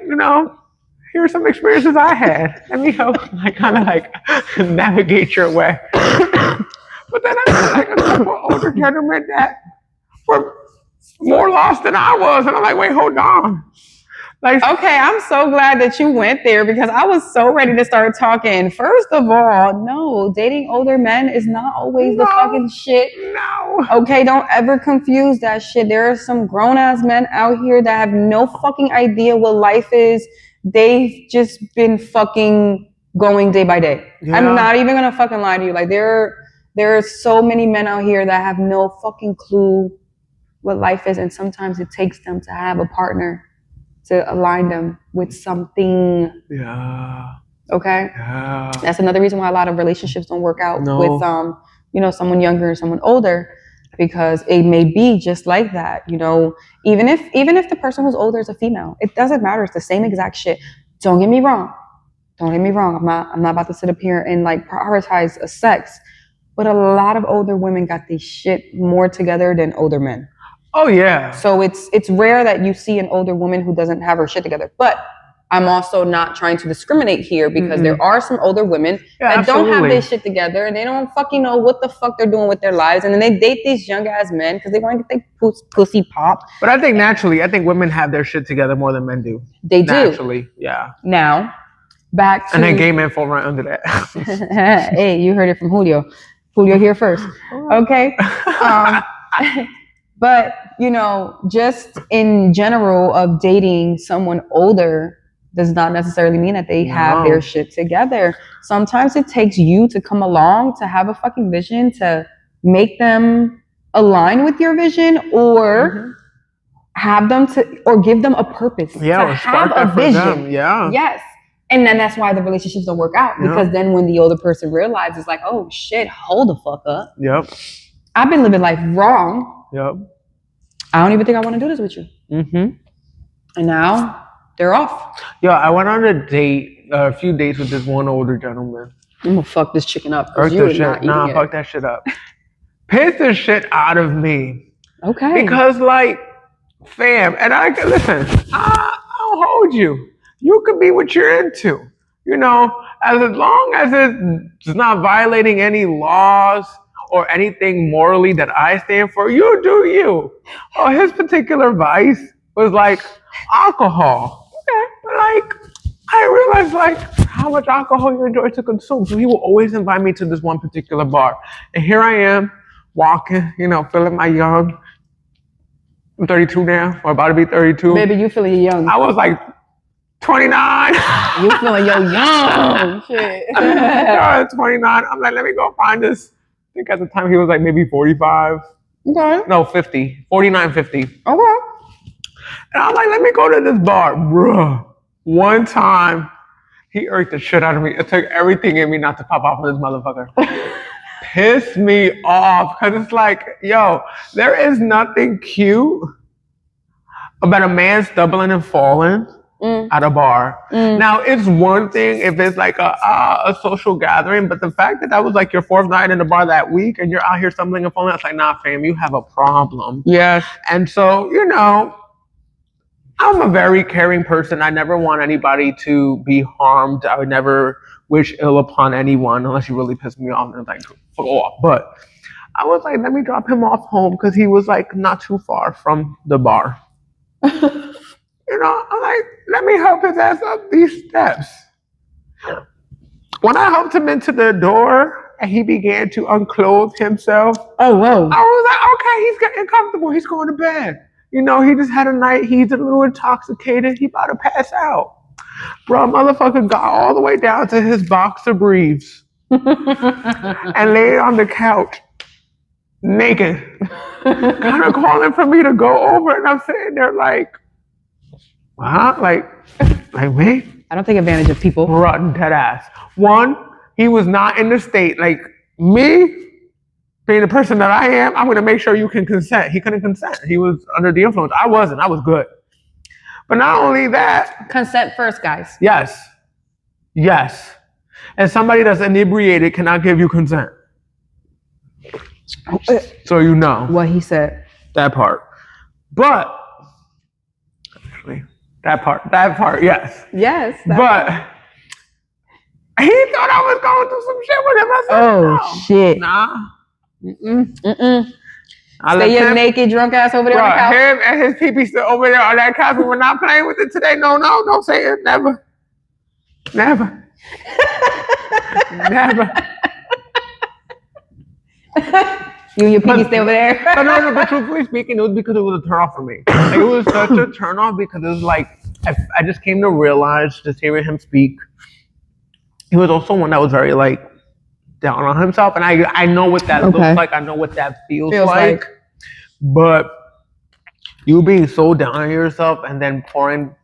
here's some experiences I had. Let me help kind of like navigate your way. But then I met like a couple older gentlemen that were more lost than I was. And I'm like, wait, hold on. Okay, I'm so glad that you went there because I was so ready to start talking. First of all, no, dating older men is not always the fucking shit. No. Okay, don't ever confuse that shit. There are some grown ass men out here that have no fucking idea what life is. They've just been fucking going day by day. Yeah. I'm not even gonna fucking lie to you. Like there are so many men out here that have no fucking clue what life is, and sometimes it takes them to have a partner to align them with something. Yeah. Okay. Yeah. That's another reason why a lot of relationships don't work out with someone younger and someone older, because it may be just like that. Even if the person who's older is a female, it doesn't matter. It's the same exact shit. Don't get me wrong. I'm not about to sit up here and like prioritize a sex, but a lot of older women got this shit more together than older men. Oh yeah. So it's rare that you see an older woman who doesn't have her shit together. But I'm also not trying to discriminate here because there are some older women that don't have their shit together and they don't fucking know what the fuck they're doing with their lives, and then they date these young ass men because they want to get their pussy pop. But I think naturally, women have their shit together more than men do. They do. Naturally, yeah. Now, back to... And then gay men fall right under that. Hey, you heard it from Julio. Julio here first. Okay. But, just in general of dating someone older does not necessarily mean that they have their shit together. Sometimes it takes you to come along to have a fucking vision, to make them align with your vision, or have them or give them a purpose. Yeah, to have a vision. Yeah. Yes. And then that's why the relationships don't work out, because then when the older person realizes like, oh shit, hold the fuck up. Yep. I've been living life wrong. Yep. I don't even think I want to do this with you. Mm-hmm. And now they're off. Yeah, I went on a few dates with this one older gentleman. I'm gonna fuck this chicken up. Fuck that shit up. Piss the shit out of me. Okay. Because fam, and listen, I'll hold you. You could be what you're into. As long as it's not violating any laws or anything morally that I stand for, you do you. Oh, his particular vice was alcohol. Okay. But I realized how much alcohol you enjoy to consume. So he will always invite me to this one particular bar. And here I am walking, feeling my young. I'm 32 now, or about to be 32. Baby, you feeling young. I was 29. You feeling young. Shit. 29. I'm like, let me go find this. I think at the time he was maybe 45. Okay. No, 50. 49, 50. Okay. And I'm like, let me go to this bar. Bruh. One time, he irked the shit out of me. It took everything in me not to pop off of this motherfucker. Pissed me off. Because it's yo, there is nothing cute about a man stumbling and falling at a bar. Now, it's one thing if it's a social gathering, but the fact that was your fourth night in the bar that week and you're out here stumbling and falling, it's nah, fam, you have a problem. Yes. And so, I'm a very caring person. I never want anybody to be harmed. I would never wish ill upon anyone unless you really piss me off and fuck off. But I was let me drop him off home because he was not too far from the bar. I'm let me help his ass up these steps. When I helped him into the door and he began to unclothe himself. Oh, whoa. I was okay, he's getting comfortable. He's going to bed. He just had a night. He's a little intoxicated. He about to pass out. Bro, motherfucker got all the way down to his boxer briefs and laid on the couch naked. Kind of calling for me to go over. And I'm sitting there huh? Me? I don't take advantage of people. Rotten dead ass. One, he was not in the state. Me, being the person that I am, I'm going to make sure you can consent. He couldn't consent. He was under the influence. I wasn't. I was good. But not only that. Consent first, guys. Yes. Yes. And somebody that's inebriated cannot give you consent. So you know. What he said. That part. But, actually, that part, yes. Yes. But he thought I was going through some shit with him. I said, oh, no. Shit. Nah. Stay your naked drunk ass over there on the couch. Him and his pee still over there on that couch. We were not playing with it today. No, don't say it. Never. Never. You and your pee stay over there. But truthfully speaking, it was because it was a turn off for me. Like, it was such a turn off because it was like I just came to realize, just hearing him speak, he was also one that was very like down on himself, and I know what that looks like. I know what that feels like. But you being so down on yourself and then pouring,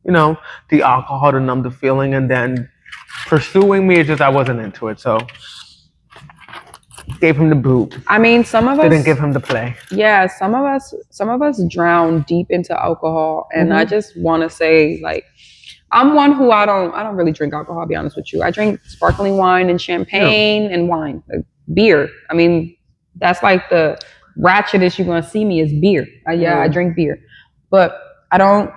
the alcohol to numb the feeling, and then pursuing me, it's just I wasn't into it. So gave him the boot. I mean, some of us didn't give him the play. Yeah, some of us drown deep into alcohol, and I just want to say, like, I'm one who I don't really drink alcohol, I'll be honest with you. I drink sparkling wine and champagne and wine, like beer. I mean, that's like the ratchetest you're gonna see me is beer. I drink beer, but I don't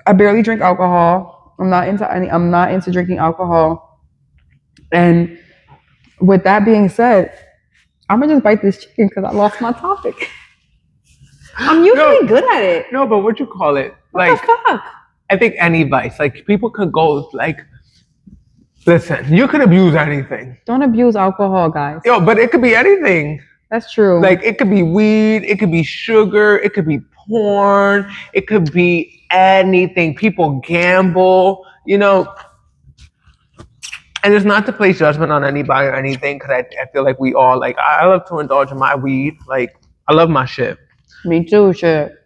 I barely drink alcohol. I'm not into drinking alcohol. And with that being said, I'm gonna just bite this chicken because I lost my topic. I'm usually good at it. No, but what you call it? What the fuck? I think any vice, like, people could go, like, listen, you could abuse anything. Don't abuse alcohol, guys. Yo, but it could be anything. That's true. Like, it could be weed, it could be sugar, it could be porn, it could be anything. People gamble, and it's not to place judgment on anybody or anything, because I feel like we all, like, I love to indulge in my weed. Like, I love my shit. Me too, shit.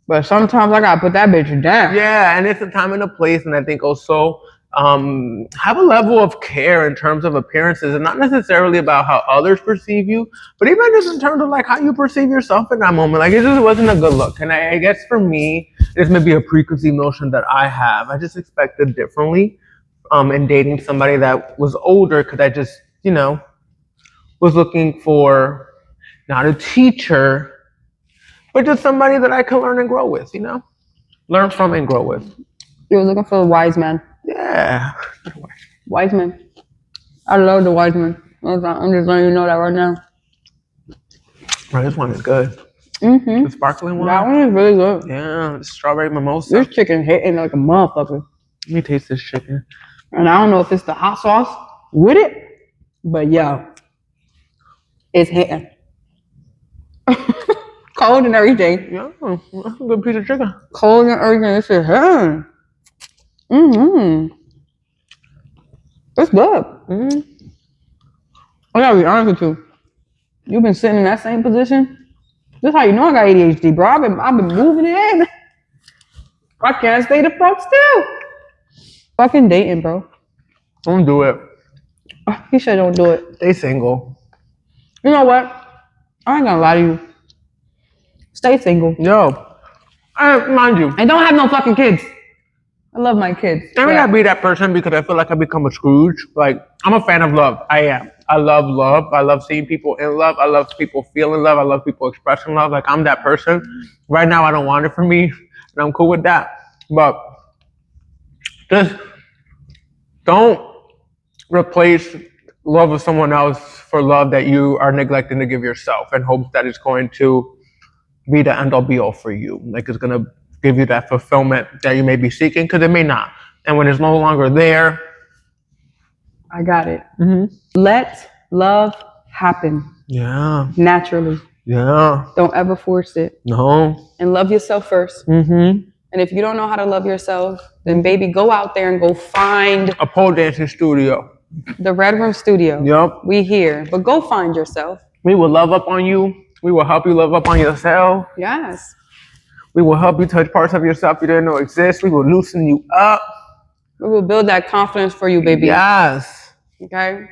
But sometimes I gotta put that bitch down. Yeah, and it's a time and a place, and I think also have a level of care in terms of appearances, and not necessarily about how others perceive you, but even just in terms of like how you perceive yourself in that moment. Like, it just wasn't a good look, and I guess for me, this may be a preconceived notion that I have. I just expected differently in dating somebody that was older, because I just was looking for not a teacher, but just somebody that I could learn and grow with, learn from and grow with. You were looking for a wise man. Yeah. Wise man. I love the wise man. I'm just letting you know that right now. Right, this one is good. The sparkling one? That one is really good. Yeah, the strawberry mimosa. This chicken hitting like a motherfucker. Let me taste this chicken. And I don't know if it's the hot sauce with it, but yeah, it's hitting. Cold and everything. Yeah, that's a good piece of chicken. Cold and everything. It's hitting. It's good. I gotta be honest with you. You've been sitting in that same position. This is how you know I got ADHD, bro. I've been moving it in. I can't stay the fuck still. Fucking dating, bro. Don't do it. He said don't do it. Stay single. You know what? I ain't gonna lie to you. Stay single. Yo, mind you. And don't have no fucking kids. I love my kids. I may not be that person because I feel like I become a Scrooge. Like, I'm a fan of love. I am. I love love. I love seeing people in love. I love people feeling love. I love people expressing love. Like, I'm that person. Right now, I don't want it for me, and I'm cool with that. But just don't replace love of someone else for love that you are neglecting to give yourself in hopes that it's going to be the end all be all for you. Like, it's going to give you that fulfillment that you may be seeking, because it may not. And when it's no longer there. I got it. Let love happen. Yeah. Naturally. Yeah. Don't ever force it. No. And love yourself first. And if you don't know how to love yourself, then baby, go out there and go find a pole dancing studio. The Red Room Studio. Yep. We here. But go find yourself. We will love up on you. We will help you love up on yourself. Yes. We will help you touch parts of yourself you didn't know exist. We will loosen you up. We will build that confidence for you, baby. Yes. Okay?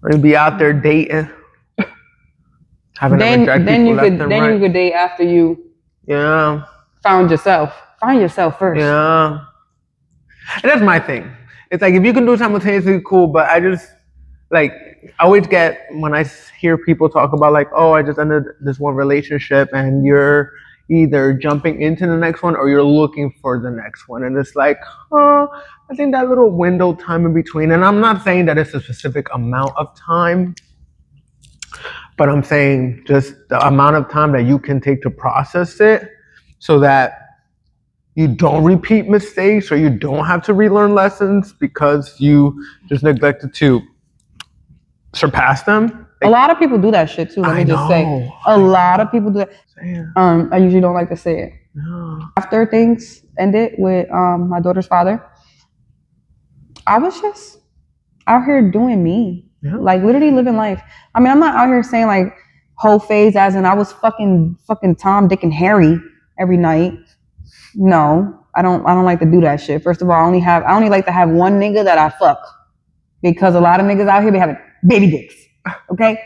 Or you'd be out there dating, having to reject people left and right. Then you could date after you found yourself. Find yourself first. Yeah. And that's my thing. It's like if you can do simultaneously, cool. But I just like I always get when I hear people talk about like, oh, I just ended this one relationship, and you're either jumping into the next one or you're looking for the next one, and it's like, oh, I think that little window time in between. And I'm not saying that it's a specific amount of time, but I'm saying just the amount of time that you can take to process it, so that you don't repeat mistakes or you don't have to relearn lessons because you just neglected to surpass them. A lot of people do that shit too. Let me just say, a lot of people do that. I usually don't like to say it. No. After things ended with my daughter's father, I was just out here doing me, like literally living life. I mean, I'm not out here saying like whole phase as in I was fucking Tom, Dick, and Harry every night. No, I don't like to do that shit. First of all, I only like to have one nigga that I fuck, because a lot of niggas out here be having baby dicks. Okay?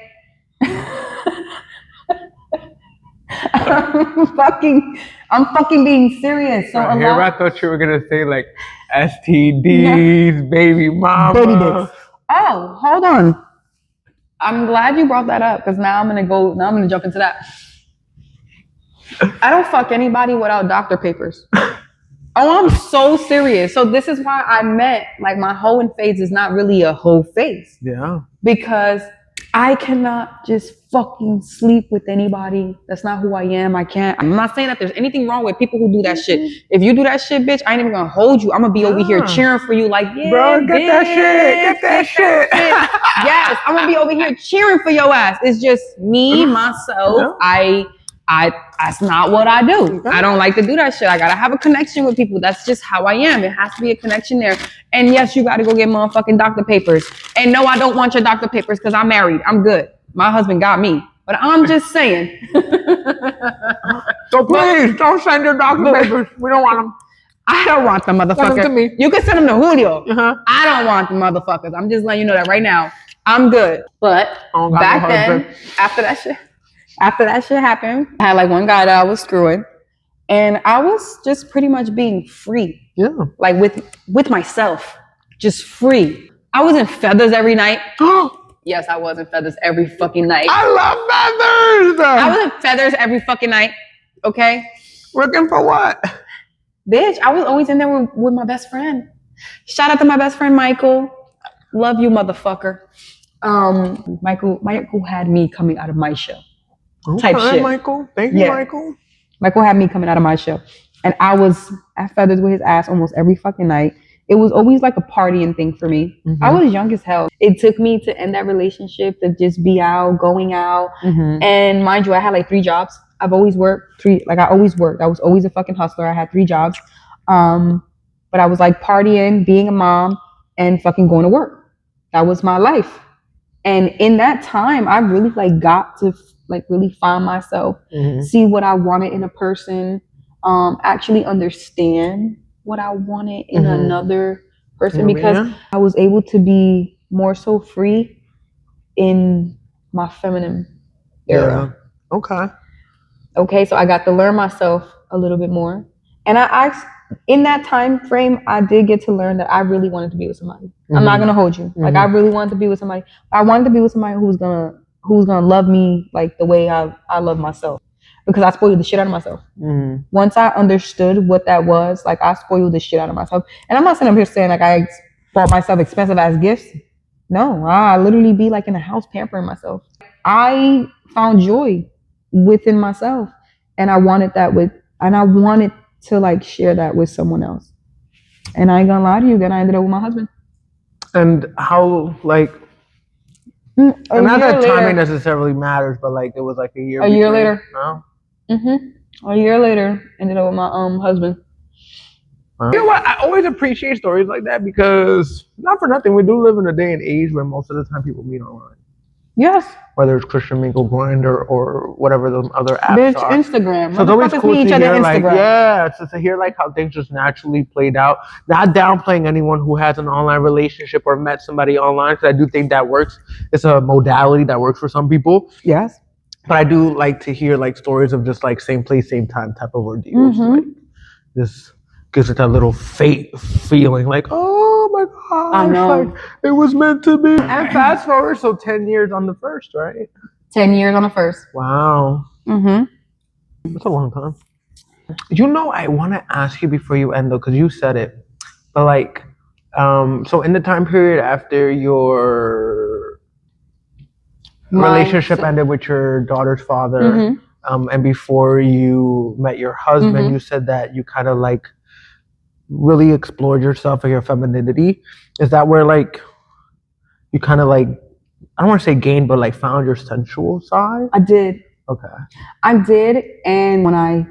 I'm fucking being serious. So I thought you were gonna say like STDs, baby mama. Baby dicks. Oh, hold on. I'm glad you brought that up, because now I'm gonna jump into that. I don't fuck anybody without doctor papers. Oh, I'm so serious. So this is why I met, like, my hoeing phase is not really a hoe phase. Yeah. Because I cannot just fucking sleep with anybody. That's not who I am. I can't. I'm not saying that there's anything wrong with people who do that shit. If you do that shit, bitch, I ain't even gonna hold you. I'm gonna be over here cheering for you like, yeah, bro, get that shit. Get that shit. Yes, I'm gonna be over here cheering for your ass. It's just me, myself. That's not what I do. I don't like to do that shit. I gotta have a connection with people. That's just how I am. It has to be a connection there. And yes, you gotta go get motherfucking doctor papers. And no, I don't want your doctor papers because I'm married. I'm good. My husband got me. But I'm just saying. So please, don't send your doctor papers. We don't want them. I don't want them, motherfucker. Send them to me. You can send them to Julio. I don't want them, motherfuckers. I'm just letting you know that right now. I'm good. But back then, after that shit happened, I had like one guy that I was screwing, and I was just pretty much being free. Yeah. Like with myself, just free. I was in feathers every night. Yes, I was in feathers every fucking night. I love feathers. I was in feathers every fucking night. Okay. Looking for what? Bitch, I was always in there with my best friend. Shout out to my best friend, Michael. Love you, motherfucker. Michael had me coming out of my show. Type shit. Michael. Thank you, Michael. Michael had me coming out of my show. And I was at feathers with his ass almost every fucking night. It was always like a partying thing for me. Mm-hmm. I was young as hell. It took me to end that relationship to just be out, going out. Mm-hmm. And mind you, I had like 3 jobs. I've always worked I always worked. I was always a fucking hustler. I had 3 jobs. But I was like partying, being a mom, and fucking going to work. That was my life. And in that time, I really like got to like really find myself, see what I wanted in a person, actually understand what I wanted in another person, because I was able to be more so free in my feminine era. Yeah. Okay, so I got to learn myself a little bit more. And in that time frame, I did get to learn that I really wanted to be with somebody. I'm not gonna hold you. Like I really wanted to be with somebody. I wanted to be with somebody who's gonna love me like the way I love myself, because I spoiled the shit out of myself. Once I understood what that was, like I spoiled the shit out of myself. And I'm not saying I'm here saying like I bought myself expensive ass gifts. No, I literally be like in a house pampering myself. I found joy within myself, and I wanted to like share that with someone else. And I ain't gonna lie to you, then I ended up with my husband. And how like and not that timing necessarily matters, but like it was like a year later. No? A year later, ended up with my husband. You know what? I always appreciate stories like that, because not for nothing, we do live in a day and age where most of the time people meet online. Yes. Whether it's Christian Mingle, Grindr, or whatever the other apps Bitch, are. Instagram. So it's always cool to hear, like, to hear like how things just naturally played out. Not downplaying anyone who has an online relationship or met somebody online, because I do think that works. It's a modality that works for some people. Yes. But I do like to hear like stories of just like same place, same time type of ordeals. Like, this gives it that little fate feeling, like, oh my gosh, I know. like it was meant to be. And fast forward, so 10 years on the first, right? 10 years on the first. Wow. That's a long time. You know, I want to ask you before you end though, because you said it, but like, so in the time period after your relationship ended with your daughter's father, and before you met your husband, you said that you kind of like really explored yourself and your femininity. Is that where like you kind of like, I don't want to say gained, but like found your sensual side? I did. Okay. I did. And when I,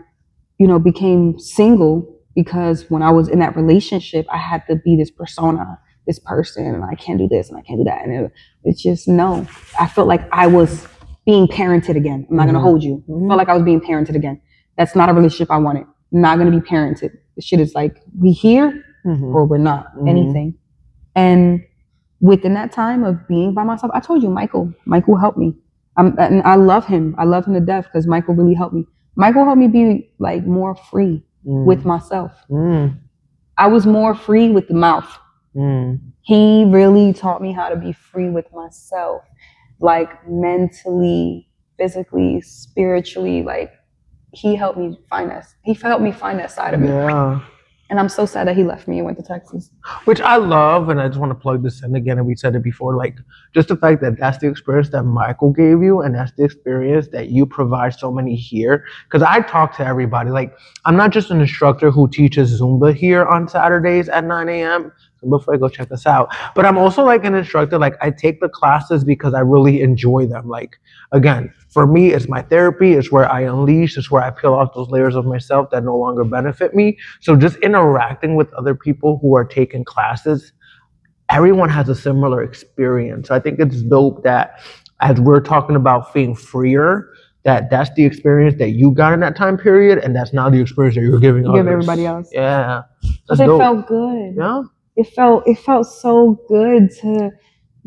became single, because when I was in that relationship, I had to be this persona, this person, and I can't do this and I can't do that. And it's just, no. I felt like I was being parented again. I'm not going to hold you. I felt like I was being parented again. That's not a relationship I wanted. I'm not going to be parented. The shit is like, we here or we're not anything. And within that time of being by myself, I told you, Michael helped me. And I love him. I love him to death because Michael really helped me. Michael helped me be like more free with myself. I was more free with the mouth. He really taught me how to be free with myself, like mentally, physically, spiritually. Like he helped me find that. He helped me find that side of me. Yeah. And I'm so sad that he left me and went to Texas. Which I love, and I just want to plug this in again, and we said it before, like, just the fact that that's the experience that Michael gave you, and that's the experience that you provide so many here. Because I talk to everybody. Like, I'm not just an instructor who teaches Zumba here on Saturdays at 9 a.m., before I go check us out. But I'm also like an instructor, like I take the classes because I really enjoy them. Like, again, for me, it's my therapy. It's where I unleash. It's where I peel off those layers of myself that no longer benefit me. So just interacting with other people who are taking classes, everyone has a similar experience. So I think it's dope that as we're talking about being freer, that's the experience that you got in that time period, and that's now the experience that you're giving others. Everybody else. Yeah. But it felt good. Yeah. It felt so good to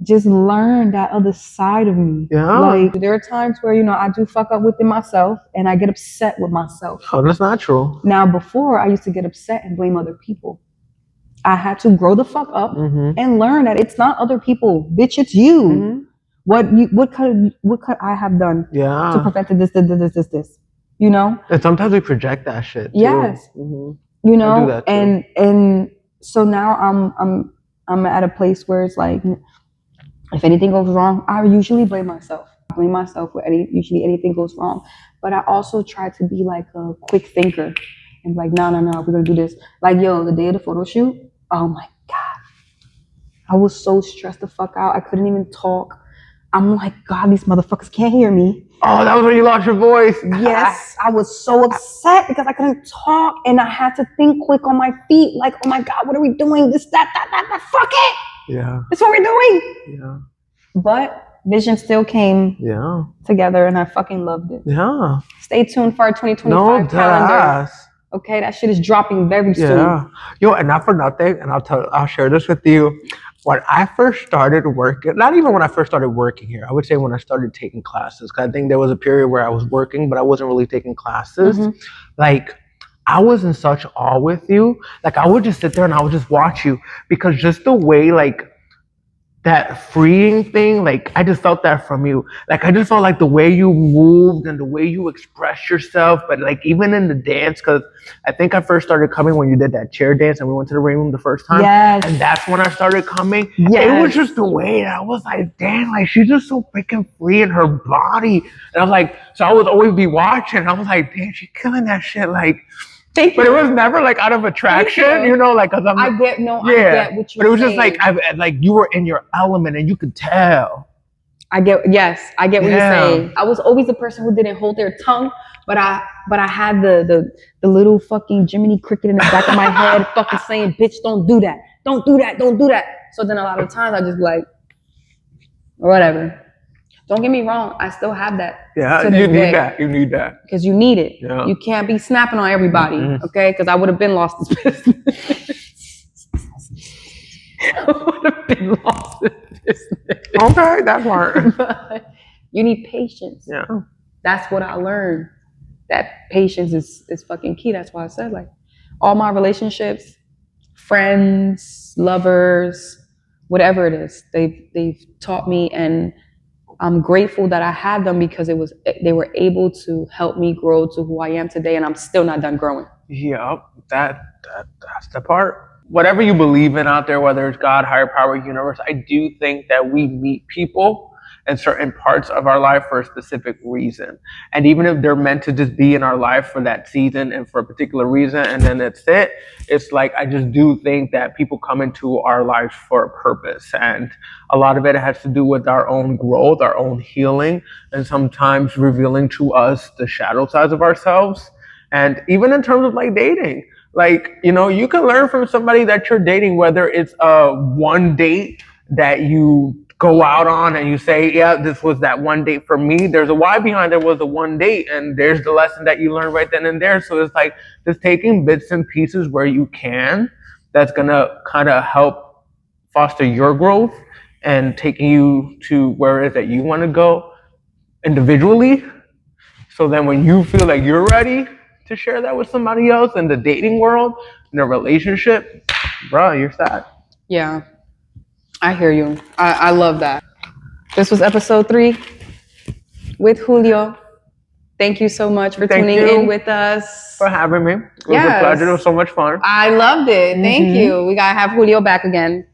just learn that other side of me. Yeah. Like there are times where, I do fuck up within myself and I get upset with myself. Oh, that's natural. Now before I used to get upset and blame other people. I had to grow the fuck up and learn that it's not other people. Bitch, it's you. What could I have done to prevent this? And sometimes we project that shit too. Yes. I do that too. And so now I'm at a place where it's like, if anything goes wrong, I usually blame myself. I blame myself when usually anything goes wrong. But I also try to be like a quick thinker and like, no, we're gonna do this. Like, yo, the day of the photo shoot, oh my God. I was so stressed the fuck out. I couldn't even talk. I'm like, God, these motherfuckers can't hear me. Oh, that was when you lost your voice. Yes, I was so upset because I couldn't talk and I had to think quick on my feet. Like, oh my God, what are we doing? This, that, fuck it. Yeah. That's what we're doing. Yeah. But vision still came together and I fucking loved it. Yeah. Stay tuned for our 2025 calendar. Okay, that shit is dropping very soon. Yeah. Yo, and not for nothing, and I'll share this with you. When I first started working, not even when I first started working here, I would say when I started taking classes, because I think there was a period where I was working, but I wasn't really taking classes. Like, I was in such awe with you. Like, I would just sit there and I would just watch you, because just the way, like, that freeing thing, like, I just felt that from you. Like, I just felt like the way you moved and the way you expressed yourself, but like even in the dance, because I think I first started coming when you did that chair dance and we went to the ring room the first time. Yes. And that's when I started coming. Yes. It was just the way that I was like, damn, like she's just so freaking free in her body. And I was like, so I would always be watching. I was like, damn, she's killing that shit. Like, but it was never like out of attraction, like, cause I get what you're saying. But it was just like, like you were in your element and you could tell. I get what you're saying. I was always the person who didn't hold their tongue, but I had the little fucking Jiminy Cricket in the back of my head fucking saying, bitch, don't do that. Don't do that. Don't do that. So then a lot of times I just like, whatever. Don't get me wrong, I still have that. Yeah, you need that. You need that. Because you need it. Yeah. You can't be snapping on everybody, okay? Because I would have been lost this business. I would have been lost this business. Okay, that part. But you need patience. Yeah. That's what I learned. That patience is fucking key. That's why I said, like, all my relationships, friends, lovers, whatever it is, they've taught me, and I'm grateful that I had them because they were able to help me grow to who I am today, and I'm still not done growing. Yeah, that's the part. Whatever you believe in out there, whether it's God, higher power, universe, I do think that we meet people in certain parts of our life for a specific reason. And even if they're meant to just be in our life for that season and for a particular reason, and then that's it, it's like, I just do think that people come into our lives for a purpose. And a lot of it has to do with our own growth, our own healing, and sometimes revealing to us the shadow sides of ourselves. And even in terms of like dating, like, you know, you can learn from somebody that you're dating, whether it's one date that you go out on and you say, yeah, this was that one date for me. There's a why behind it was the one date, and there's the lesson that you learn right then and there. So it's like just taking bits and pieces where you can, that's gonna kind of help foster your growth and taking you to where it is that you want to go individually. So then when you feel like you're ready to share that with somebody else in the dating world, in a relationship, bro, you're set. Yeah, I hear you. I love that. This was episode 3 with Julio. Thank you so much for tuning in with us. For having me. It was a pleasure. It was so much fun. I loved it. Thank you. We gotta have Julio back again.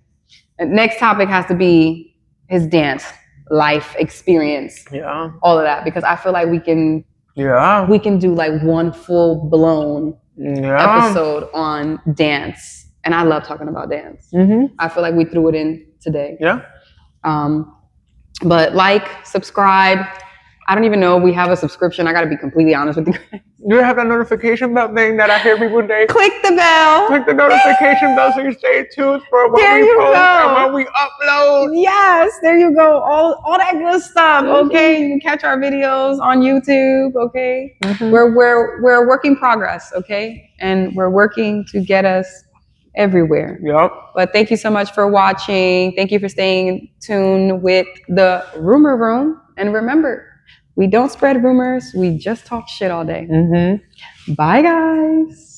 Next topic has to be his dance life experience. Yeah. All of that, because I feel like we can do like one full blown episode on dance. And I love talking about dance. I feel like we threw it in today. Yeah. But like, subscribe. I don't even know if we have a subscription. I got to be completely honest with you guys. Do you have that notification bell thing that I hear people say? Click the bell. Click the notification bell so you stay tuned for when we post and when we upload. Yes, there you go. All that good stuff. Okay, you can catch our videos on YouTube. Okay, we're a work in progress. Okay, and we're working to get us everywhere. Yep. But thank you so much for watching. Thank you for staying tuned with the Rumor Room. And remember, we don't spread rumors. We just talk shit all day. Bye, guys.